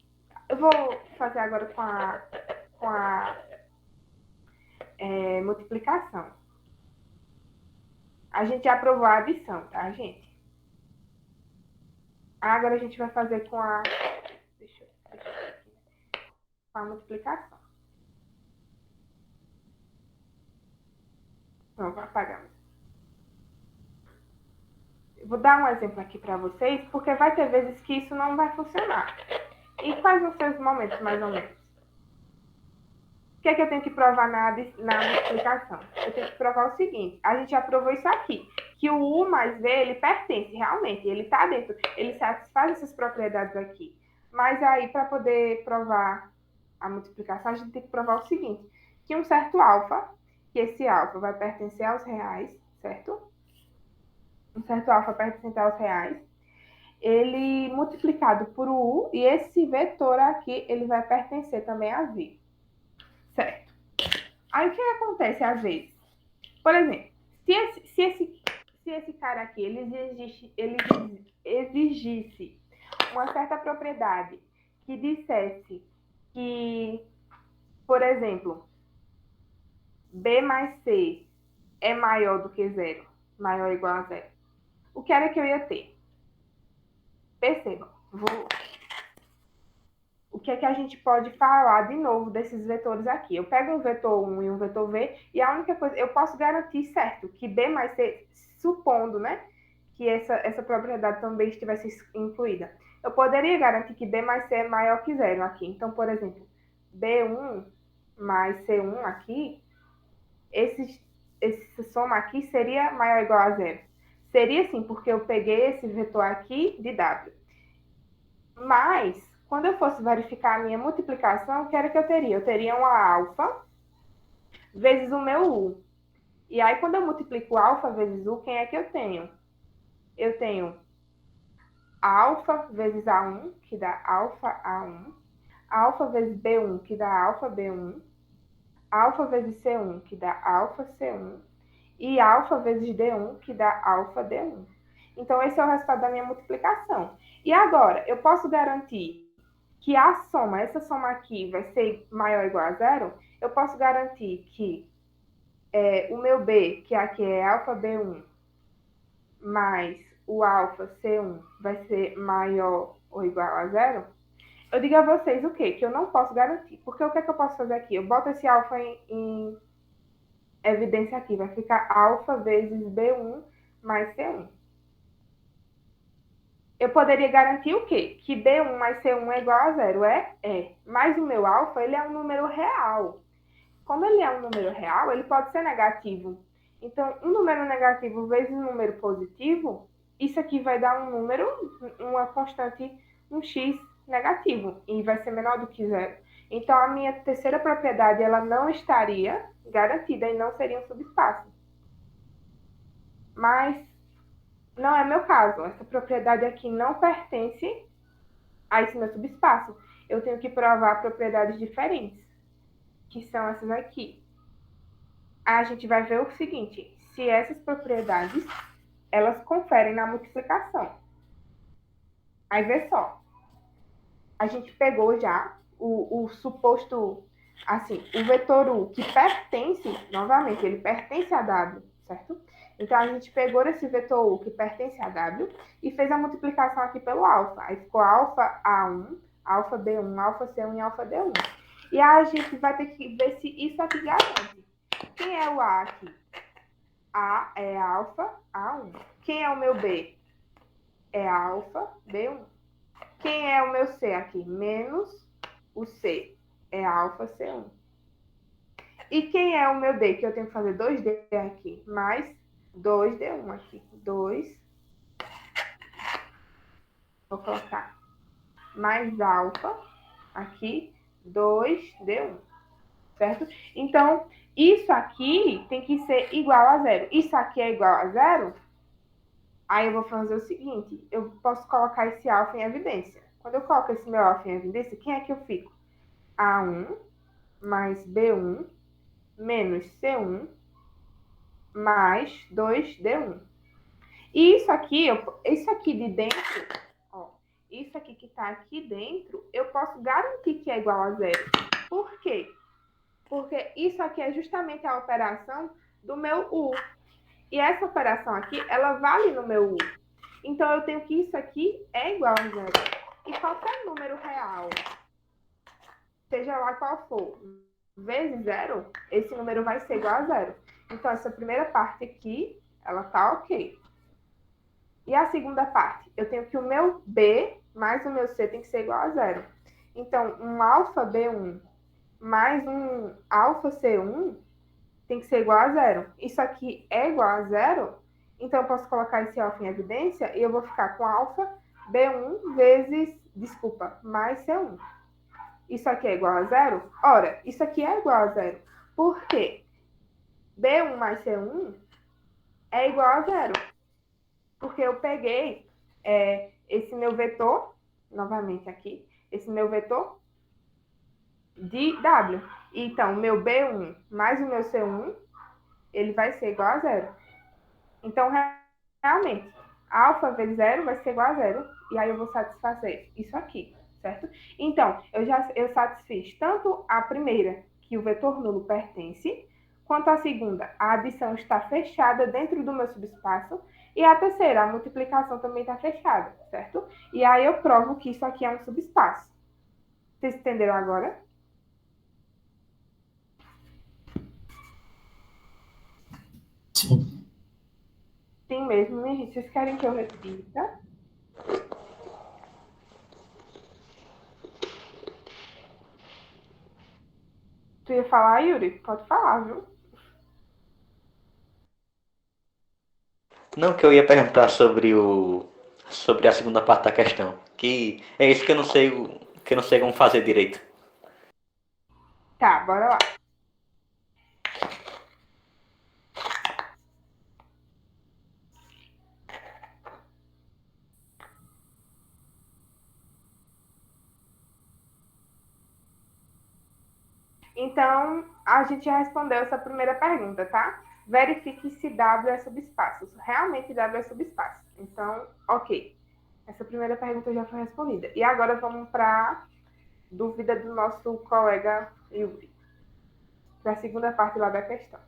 Eu vou fazer agora com a multiplicação. A gente já aprovou a adição, tá, gente? Agora a gente vai fazer com a. Deixa eu ver aqui. Com a multiplicação. Não, vou apagar. Vou dar um exemplo aqui para vocês, porque vai ter vezes que isso não vai funcionar. E quais vão ser os momentos, mais ou menos? O que é que eu tenho que provar na multiplicação? Eu tenho que provar o seguinte, a gente já provou isso aqui, que o U mais V, ele pertence realmente, ele está dentro, ele satisfaz essas propriedades aqui. Mas aí, para poder provar a multiplicação, a gente tem que provar o seguinte, que um certo alfa, que esse alfa vai pertencer aos reais, certo? Um certo alfa pertencente aos reais, ele multiplicado por U, e esse vetor aqui, ele vai pertencer também a V. Certo. Aí o que acontece às vezes? Por exemplo, se esse cara aqui ele exigisse uma certa propriedade que dissesse que, por exemplo, B mais C é maior do que zero, maior ou igual a zero, o que era que eu ia ter? Percebam, o que é que a gente pode falar de novo desses vetores aqui? Eu pego um vetor 1 e um vetor V, e a única coisa, eu posso garantir, certo, que B mais C, supondo, né, que essa propriedade também estivesse incluída. Eu poderia garantir que B mais C é maior que zero aqui. Então, por exemplo, B1 mais C1 aqui, esse soma aqui seria maior ou igual a zero. Seria sim, porque eu peguei esse vetor aqui de W. Mas, quando eu fosse verificar a minha multiplicação, o que era que eu teria? Eu teria uma alfa vezes o meu U. E aí, quando eu multiplico alfa vezes U, quem é que eu tenho? Eu tenho alfa vezes A1, que dá alfa A1. Alfa vezes B1, que dá alfa B1. Alfa vezes C1, que dá alfa C1. E alfa vezes D1, que dá alfa D1. Então, esse é o resultado da minha multiplicação. E agora, eu posso garantir que a soma, essa soma aqui vai ser maior ou igual a zero, eu posso garantir que o meu B, que aqui é alfa B1, mais o alfa C1 vai ser maior ou igual a zero, eu digo a vocês o quê? Que eu não posso garantir. Porque o que é que eu posso fazer aqui? Eu boto esse alfa em evidência aqui, vai ficar alfa vezes B1 mais C1. Eu poderia garantir o quê? Que B1 mais C1 é igual a zero, É. Mas o meu alfa, ele é um número real. Como ele é um número real, ele pode ser negativo. Então, um número negativo vezes um número positivo, isso aqui vai dar um número, uma constante, um x negativo, e vai ser menor do que zero. Então, a minha terceira propriedade, ela não estaria garantida e não seria um subespaço. Mas não é meu caso. Essa propriedade aqui não pertence a esse meu subespaço. Eu tenho que provar propriedades diferentes, que são essas aqui. A gente vai ver o seguinte, se essas propriedades, elas conferem na multiplicação. Aí, vê só. A gente pegou já o suposto, assim, o vetor U, que pertence, novamente, ele pertence a W, certo? Então, a gente pegou esse vetor U, que pertence a W, e fez a multiplicação aqui pelo alfa. Aí ficou alfa A1, alfa B1, alfa C1 e alfa D1. E aí a gente vai ter que ver se isso aqui garante. Quem é o A aqui? A é alfa A1. Quem é o meu B? É alfa B1. Quem é o meu C aqui? Menos o C. É alfa C1. E quem é o meu D? Que eu tenho que fazer 2D aqui. Mais 2D1 aqui. 2. Vou colocar mais alfa aqui. 2D1. Certo? Então, isso aqui tem que ser igual a zero. Isso aqui é igual a zero? Aí eu vou fazer o seguinte, eu posso colocar esse alfa em evidência. Quando eu coloco esse meu alfa em evidência, quem é que eu fico? A1 mais B1 menos C1 mais 2D1. E isso aqui de dentro, ó, isso aqui que tá aqui dentro, eu posso garantir que é igual a zero. Por quê? Porque isso aqui é justamente a operação do meu U. E essa operação aqui, ela vale no meu U. Então, eu tenho que isso aqui é igual a zero. E qualquer número real, seja lá qual for, vezes zero, esse número vai ser igual a zero. Então, essa primeira parte aqui, ela tá ok. E a segunda parte, eu tenho que o meu B mais o meu C tem que ser igual a zero. Então, um alfa B1 mais um alfa C1 tem que ser igual a zero. Isso aqui é igual a zero, então eu posso colocar esse alfa em evidência e eu vou ficar com alfa B1 mais C1. Isso aqui é igual a zero? Ora, isso aqui é igual a zero. Por quê? B1 mais C1 é igual a zero. Porque eu peguei esse meu vetor, novamente aqui, esse meu vetor de W. Então, o meu B1 mais o meu C1, ele vai ser igual a zero. Então, realmente, alfa vezes zero vai ser igual a zero. E aí eu vou satisfazer isso aqui, certo? Então, eu satisfiz tanto a primeira, que o vetor nulo pertence, quanto a segunda, a adição está fechada dentro do meu subespaço, e a terceira, a multiplicação também está fechada, certo? E aí eu provo que isso aqui é um subespaço. Vocês entenderam agora? Sim. Sim mesmo, minha gente. Vocês querem que eu repita? Tu ia falar, Yuri? Pode falar, viu? Não, que eu ia perguntar sobre a segunda parte da questão, que é isso que eu não sei, que eu não sei como fazer direito. Tá, bora lá. Então, a gente já respondeu essa primeira pergunta, tá? Verifique se W é subespaço. Realmente W é subespaço. Então, ok. Essa primeira pergunta já foi respondida. E agora vamos para a dúvida do nosso colega Yuri. Para a segunda parte lá da questão.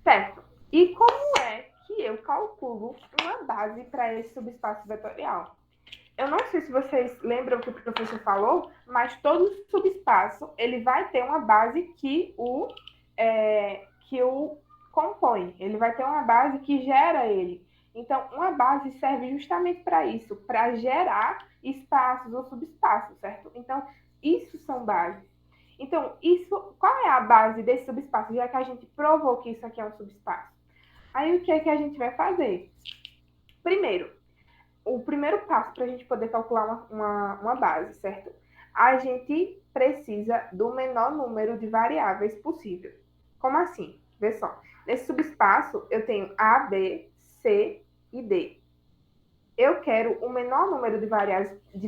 Certo. E como é que eu calculo uma base para esse subespaço vetorial? Eu não sei se vocês lembram que o professor falou, mas todo subespaço ele vai ter uma base que o compõe. Ele vai ter uma base que gera ele. Então, uma base serve justamente para isso, para gerar espaços ou subespaços, certo? Então, isso são bases. Então, qual é a base desse subespaço? Já que a gente provou que isso aqui é um subespaço. Aí, o que é que a gente vai fazer? Primeiro, o primeiro passo para a gente poder calcular uma base, certo? A gente precisa do menor número de variáveis possível. Como assim? Vê só. Nesse subespaço, eu tenho A, B, C e D. Eu quero o menor número de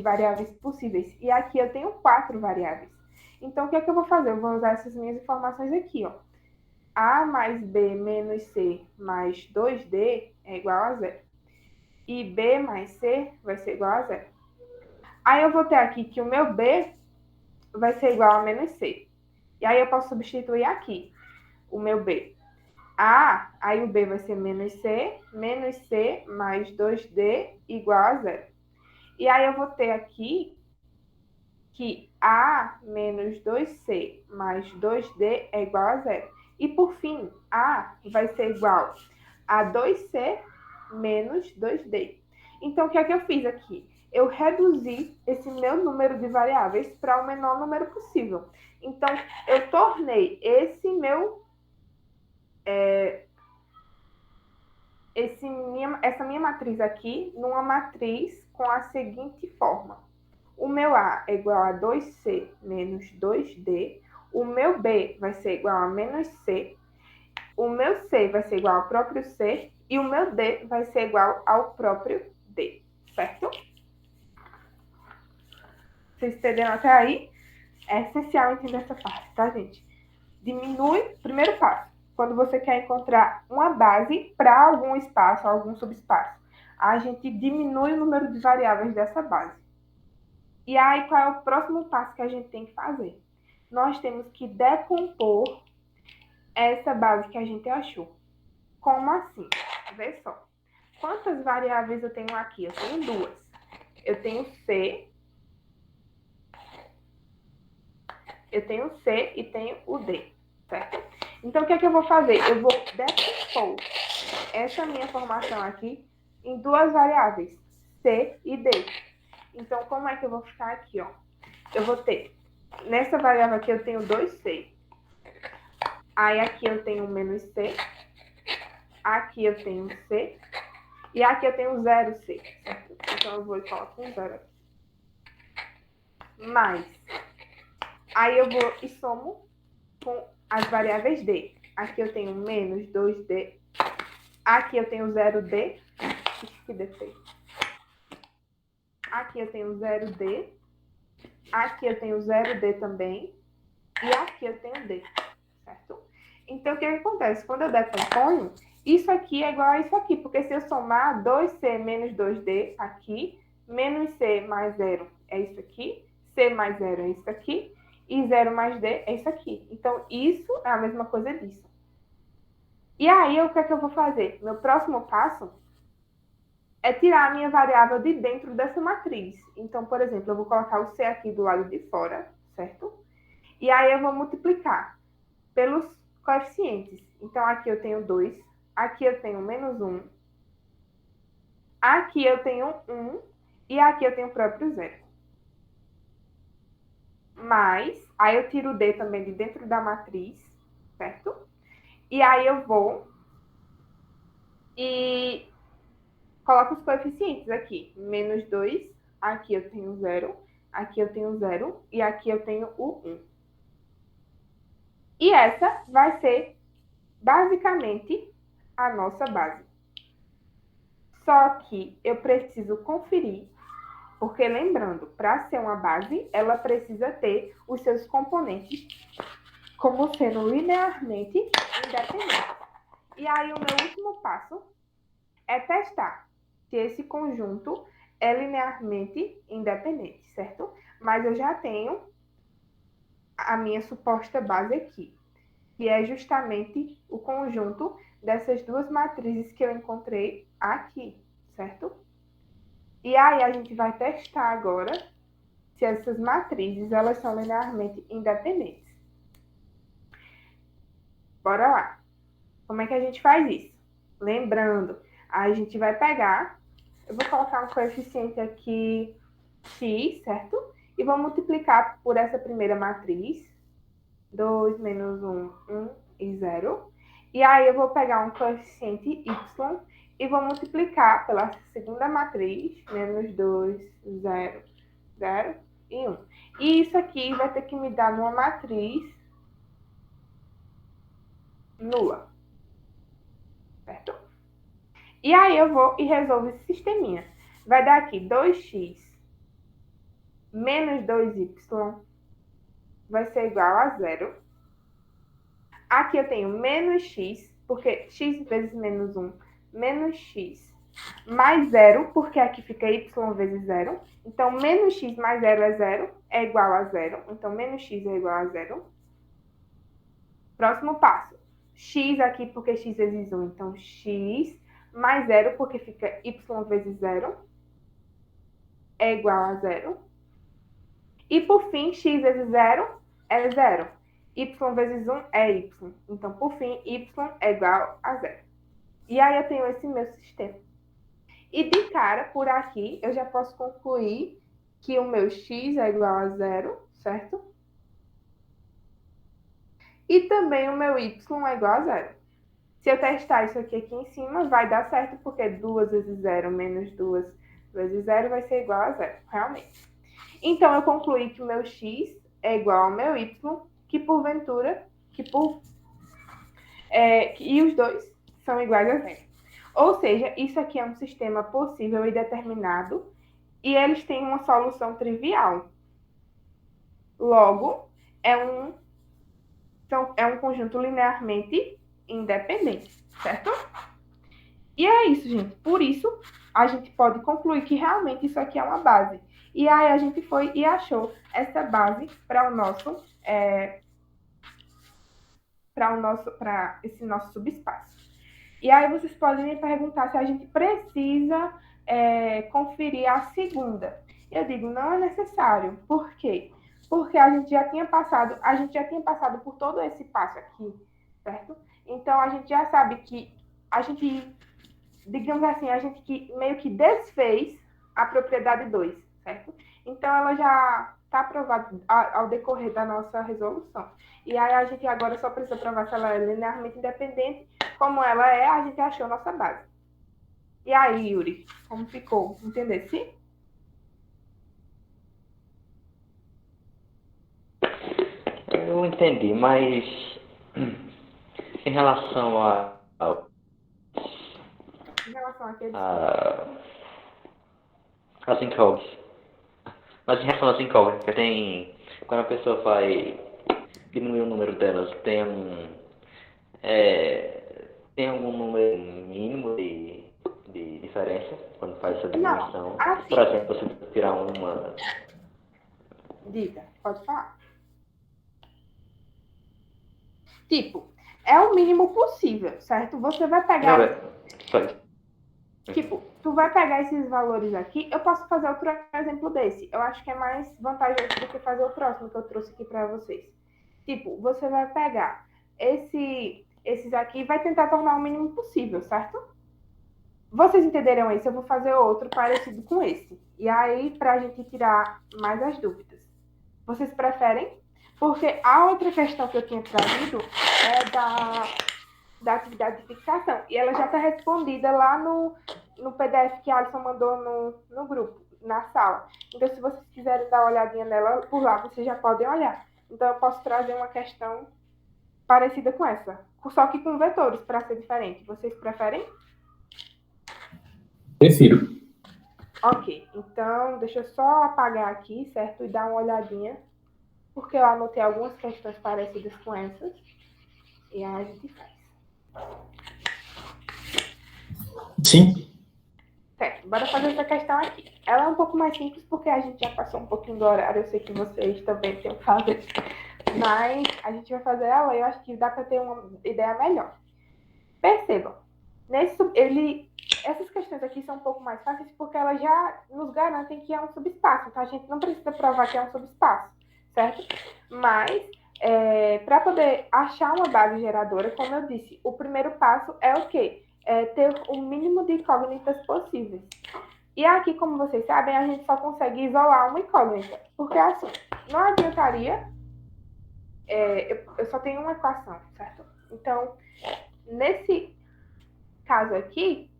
variáveis possíveis. E aqui eu tenho 4 variáveis. Então, o que é que eu vou fazer? Eu vou usar essas minhas informações aqui, ó. A mais B menos C mais 2D é igual a zero. E B mais C vai ser igual a zero. Aí eu vou ter aqui que o meu B vai ser igual a menos C. E aí eu posso substituir aqui o meu B. Aí o B vai ser menos C mais 2D igual a zero. E aí eu vou ter aqui que A menos 2C mais 2D é igual a zero. E por fim, A vai ser igual a 2C menos 2D. Então, o que é que eu fiz aqui? Eu reduzi esse meu número de variáveis para o menor número possível. Então, eu tornei essa minha matriz aqui numa matriz com a seguinte forma. O meu A é igual a 2C menos 2D. O meu B vai ser igual a menos C. O meu C vai ser igual ao próprio C. E o meu D vai ser igual ao próprio D. Certo? Vocês entenderam até aí? É essencial entender essa parte, tá, gente? Primeiro passo, quando você quer encontrar uma base para algum espaço, algum subespaço, a gente diminui o número de variáveis dessa base. E aí, qual é o próximo passo que a gente tem que fazer? Nós temos que decompor essa base que a gente achou. Como assim? Vê só. Quantas variáveis eu tenho aqui? Eu tenho duas. Eu tenho C e tenho o D, certo? Então, o que é que eu vou fazer? Eu vou decompor essa minha informação aqui em duas variáveis, C e D. Então, como é que eu vou ficar aqui, ó? Eu vou ter, nessa variável aqui eu tenho 2C. Aí aqui eu tenho menos C. Aqui eu tenho C. E aqui eu tenho 0C, certo? Então, eu vou e coloco um 0 aqui. Mais. Aí eu vou e somo com as variáveis D. Aqui eu tenho menos 2D. Aqui eu tenho 0D. Que defeito. Aqui eu tenho 0D. Aqui eu tenho 0D também. E aqui eu tenho D, certo? Então, o que acontece? Quando eu decomponho, isso aqui é igual a isso aqui. Porque se eu somar 2C menos 2D aqui, menos C mais 0 é isso aqui. C mais 0 é isso aqui. E 0 mais D é isso aqui. Então, isso é a mesma coisa disso. E aí, o que é que eu vou fazer? Meu próximo passo é tirar a minha variável de dentro dessa matriz. Então, por exemplo, eu vou colocar o C aqui do lado de fora, certo? E aí eu vou multiplicar pelos coeficientes. Então, aqui eu tenho 2, aqui eu tenho menos 1, aqui eu tenho 1 e aqui eu tenho o próprio 0. Mas, aí eu tiro o D também de dentro da matriz, certo? E aí eu vou e coloco os coeficientes aqui. Menos 2, aqui eu tenho 0, aqui eu tenho 0 e aqui eu tenho o 1. E essa vai ser basicamente a nossa base. Só que eu preciso conferir, porque lembrando, para ser uma base, ela precisa ter os seus componentes como sendo linearmente independentes. E aí o meu último passo é testar se esse conjunto é linearmente independente, certo? Mas eu já tenho a minha suposta base aqui, que é justamente o conjunto dessas duas matrizes que eu encontrei aqui, certo? E aí a gente vai testar agora se essas matrizes elas são linearmente independentes. Bora lá. Como é que a gente faz isso? Lembrando, a gente vai pegar, eu vou colocar um coeficiente aqui, x, certo? E vou multiplicar por essa primeira matriz, 2 menos 1, 1 e 0. E aí eu vou pegar um coeficiente y e vou multiplicar pela segunda matriz, menos 2, 0, 0 e 1. E isso aqui vai ter que me dar uma matriz nula, certo? E aí eu vou e resolvo esse sisteminha. Vai dar aqui 2x menos 2y vai ser igual a 0. Aqui eu tenho menos x, porque x vezes menos 1, menos x, mais 0, porque aqui fica y vezes 0. Então, menos x mais 0 é 0, é igual a 0. Então, menos x é igual a 0. Próximo passo. X aqui, porque x vezes 1. Então, x mais 0, porque fica y vezes 0, é igual a 0. E, por fim, x vezes 0 é 0. Y vezes 1 é y. Então, por fim, y é igual a 0. E aí eu tenho esse meu sistema. E de cara, por aqui, eu já posso concluir que o meu x é igual a 0, certo? E também o meu y é igual a 0. Se eu testar isso aqui em cima, vai dar certo, porque 2 vezes 0 menos 2 vezes 0 vai ser igual a 0, realmente. Então, eu concluí que o meu x é igual ao meu y, que porventura, e os dois são iguais a 0. Ou seja, isso aqui é um sistema possível e determinado, e eles têm uma solução trivial. Logo, é um conjunto linearmente independente, certo? E é isso, gente. Por isso, a gente pode concluir que realmente isso aqui é uma base. E aí a gente foi e achou essa base para esse nosso subespaço. E aí vocês podem me perguntar se a gente precisa conferir a segunda. Eu digo, não é necessário. Por quê? Porque a gente já tinha passado por todo esse passo aqui, certo? Então, a gente já sabe que a gente, digamos assim, a gente que meio que desfez a propriedade 2, certo? Então, ela já está aprovada ao decorrer da nossa resolução. E aí, a gente agora só precisa provar se ela é linearmente independente. Como ela é, a gente achou nossa base. E aí, Yuri, como ficou? Entendesse? Eu entendi, mas em relação Em relação a que, desculpa. a, às incógnitas, mas em relação às incógnitas, quando a pessoa vai diminuir o número delas, tem algum número mínimo de diferença quando faz essa Não, diminuição? Por assim, exemplo, você tirar uma. diga, pode falar. Tipo, é o mínimo possível, certo? Você vai Não, pegar, só isso. tipo, tu vai pegar esses valores aqui. Eu posso fazer outro exemplo desse. Eu acho que é mais vantajoso do que fazer o próximo que eu trouxe aqui para vocês. Tipo, você vai pegar esses aqui e vai tentar tornar o mínimo possível, certo? Vocês entenderam isso? Eu vou fazer outro parecido com esse. E aí, para a gente tirar mais as dúvidas. Vocês preferem? Porque a outra questão que eu tinha trazido é da atividade de fixação. E ela já está respondida lá no PDF que a Alisson mandou no grupo, na sala. Então, se vocês quiserem dar uma olhadinha nela por lá, vocês já podem olhar. Então, eu posso trazer uma questão parecida com essa, só que com vetores, para ser diferente. Vocês preferem? Prefiro. Ok, então deixa eu só apagar aqui, certo? E dar uma olhadinha, porque eu anotei algumas questões parecidas com essas. E aí a gente faz. Sim. Certo, bora fazer essa questão aqui. Ela é um pouco mais simples porque a gente já passou um pouquinho do horário. Eu sei que vocês também têm que fazer, mas a gente vai fazer ela e eu acho que dá para ter uma ideia melhor. Percebam, essas questões aqui são um pouco mais fáceis porque elas já nos garantem que é um subespaço. Então a gente não precisa provar que é um subespaço, certo? Mas para poder achar uma base geradora, como eu disse, o primeiro passo é o quê? É ter o mínimo de incógnitas possíveis. E aqui, como vocês sabem, a gente só consegue isolar uma incógnita. Porque assim, não adiantaria. Eu só tenho uma equação, certo? Então, nesse caso aqui,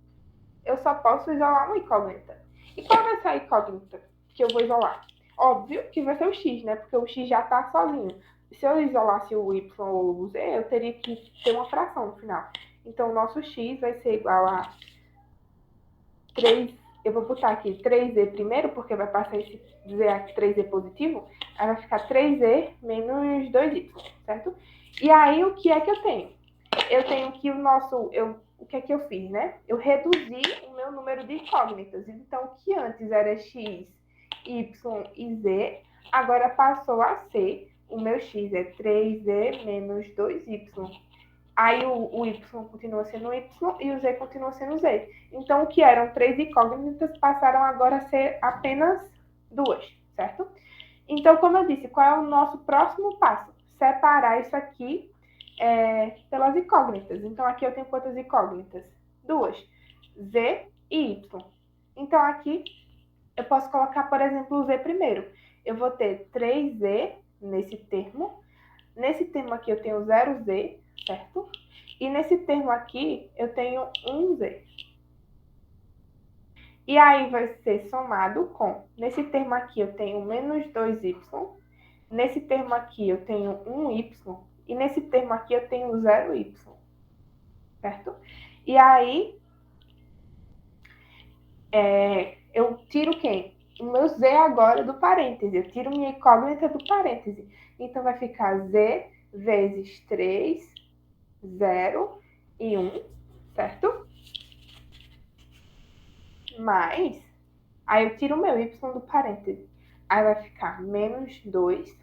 eu só posso isolar uma incógnita. E qual vai ser a incógnita que eu vou isolar? Óbvio que vai ser o x, né? Porque o x já está sozinho. Se eu isolasse o y ou o z, eu teria que ter uma fração no final. Então, o nosso x vai ser igual a 3. Eu vou botar aqui 3z primeiro, porque vai passar esse z aqui, 3z positivo. Aí vai ficar 3z menos 2y, certo? E aí, o que é que eu tenho? Eu tenho que o que é que eu fiz, né? Eu reduzi o meu número de incógnitas. Então, o que antes era x, y e z, agora passou a ser, o meu x é 3z menos 2y. Aí o y continua sendo y e o z continua sendo z. Então, o que eram 3 incógnitas passaram agora a ser apenas 2, certo? Então, como eu disse, qual é o nosso próximo passo? Separar isso aqui pelas incógnitas. Então, aqui eu tenho quantas incógnitas? 2. Z e Y. Então, aqui eu posso colocar, por exemplo, o Z primeiro. Eu vou ter 3Z nesse termo. Nesse termo aqui eu tenho 0Z, certo? E nesse termo aqui eu tenho 1Z. E aí vai ser somado com, nesse termo aqui eu tenho menos 2y, nesse termo aqui eu tenho 1y, e nesse termo aqui eu tenho 0y, certo? E aí, eu tiro quem? O meu z agora do parêntese, eu tiro minha incógnita do parêntese. Então, vai ficar z vezes 3, 0 e 1, certo? Mais, aí eu tiro o meu y do parêntese. Aí vai ficar menos 2,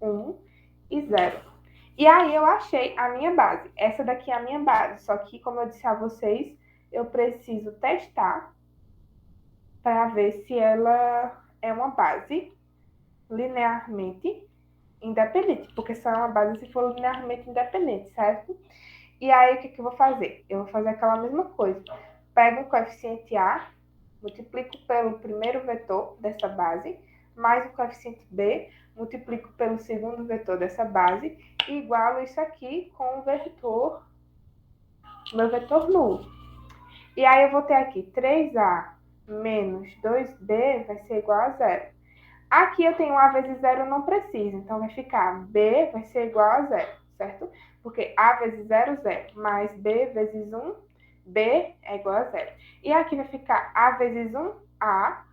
1 e 0. E aí eu achei a minha base. Essa daqui é a minha base. Só que, como eu disse a vocês, eu preciso testar para ver se ela é uma base linearmente independente, porque só é uma base se for linearmente independente, certo? E aí, o que eu vou fazer? Eu vou fazer aquela mesma coisa. Pego o coeficiente A, multiplico pelo primeiro vetor dessa base, mais o coeficiente B, multiplico pelo segundo vetor dessa base, e igualo isso aqui com o vetor, meu vetor nulo. E aí eu vou ter aqui 3A menos 2B vai ser igual a zero. Aqui eu tenho A vezes zero, não preciso. Então vai ficar B vai ser igual a zero, certo? Porque A vezes zero, zero. Mais B vezes 1, B é igual a zero. E aqui vai ficar A vezes 1, A.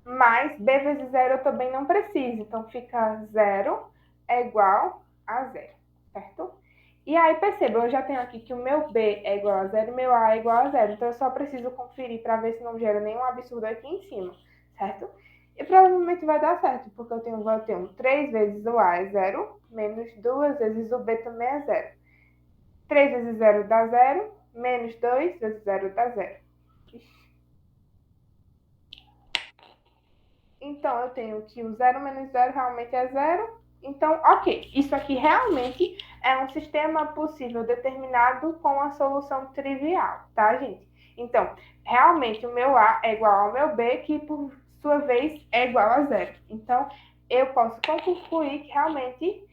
Mais B vezes zero eu também não preciso. Então fica zero é igual a zero, certo? E aí, perceba, eu já tenho aqui que o meu B é igual a zero e o meu A é igual a zero. Então, eu só preciso conferir para ver se não gera nenhum absurdo aqui em cima, certo? E provavelmente vai dar certo, porque vou ter 3 vezes o A é zero, menos 2 vezes o B também é zero. 3 vezes zero dá zero, menos 2 vezes zero dá zero. Então, eu tenho que o zero menos zero realmente é zero. Então, ok, isso aqui realmente é um sistema possível determinado com a solução trivial, tá, gente? Então, realmente o meu A é igual ao meu B, que por sua vez é igual a zero. Então, eu posso concluir que realmente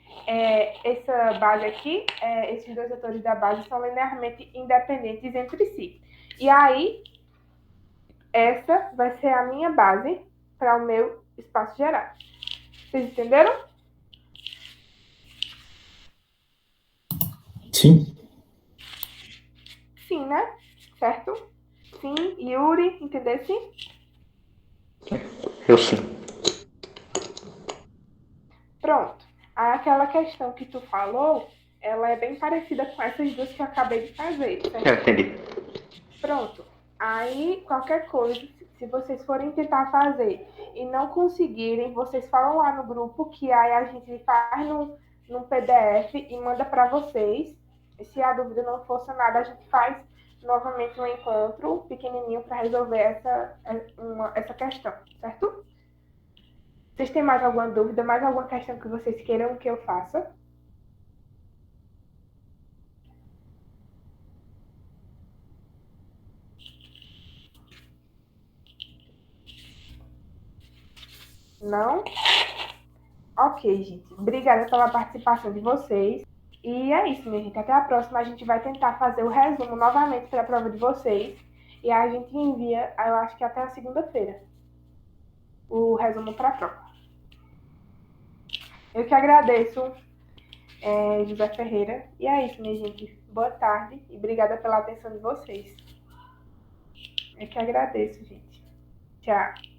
essa base aqui, esses dois vetores da base são linearmente independentes entre si. E aí, essa vai ser a minha base para o meu espaço geral. Vocês entenderam? Sim. Sim, né? Certo? Sim, Yuri, entendeu? Sim? Eu sim. Pronto. Aquela questão que tu falou, ela é bem parecida com essas duas que eu acabei de fazer, certo? Eu entendi. Pronto. Aí, qualquer coisa, se vocês forem tentar fazer e não conseguirem, vocês falam lá no grupo que aí a gente faz num PDF e manda para vocês. E se a dúvida não for sanada, a gente faz novamente um encontro pequenininho para resolver essa questão, certo? Vocês têm mais alguma dúvida, mais alguma questão que vocês queiram que eu faça? Não? Ok, gente. Obrigada pela participação de vocês. E é isso, minha gente. Até a próxima. A gente vai tentar fazer o resumo novamente para a prova de vocês. E a gente envia, eu acho que até a segunda-feira, o resumo para a prova. Eu que agradeço, José Ferreira. E é isso, minha gente. Boa tarde e obrigada pela atenção de vocês. Eu que agradeço, gente. Tchau.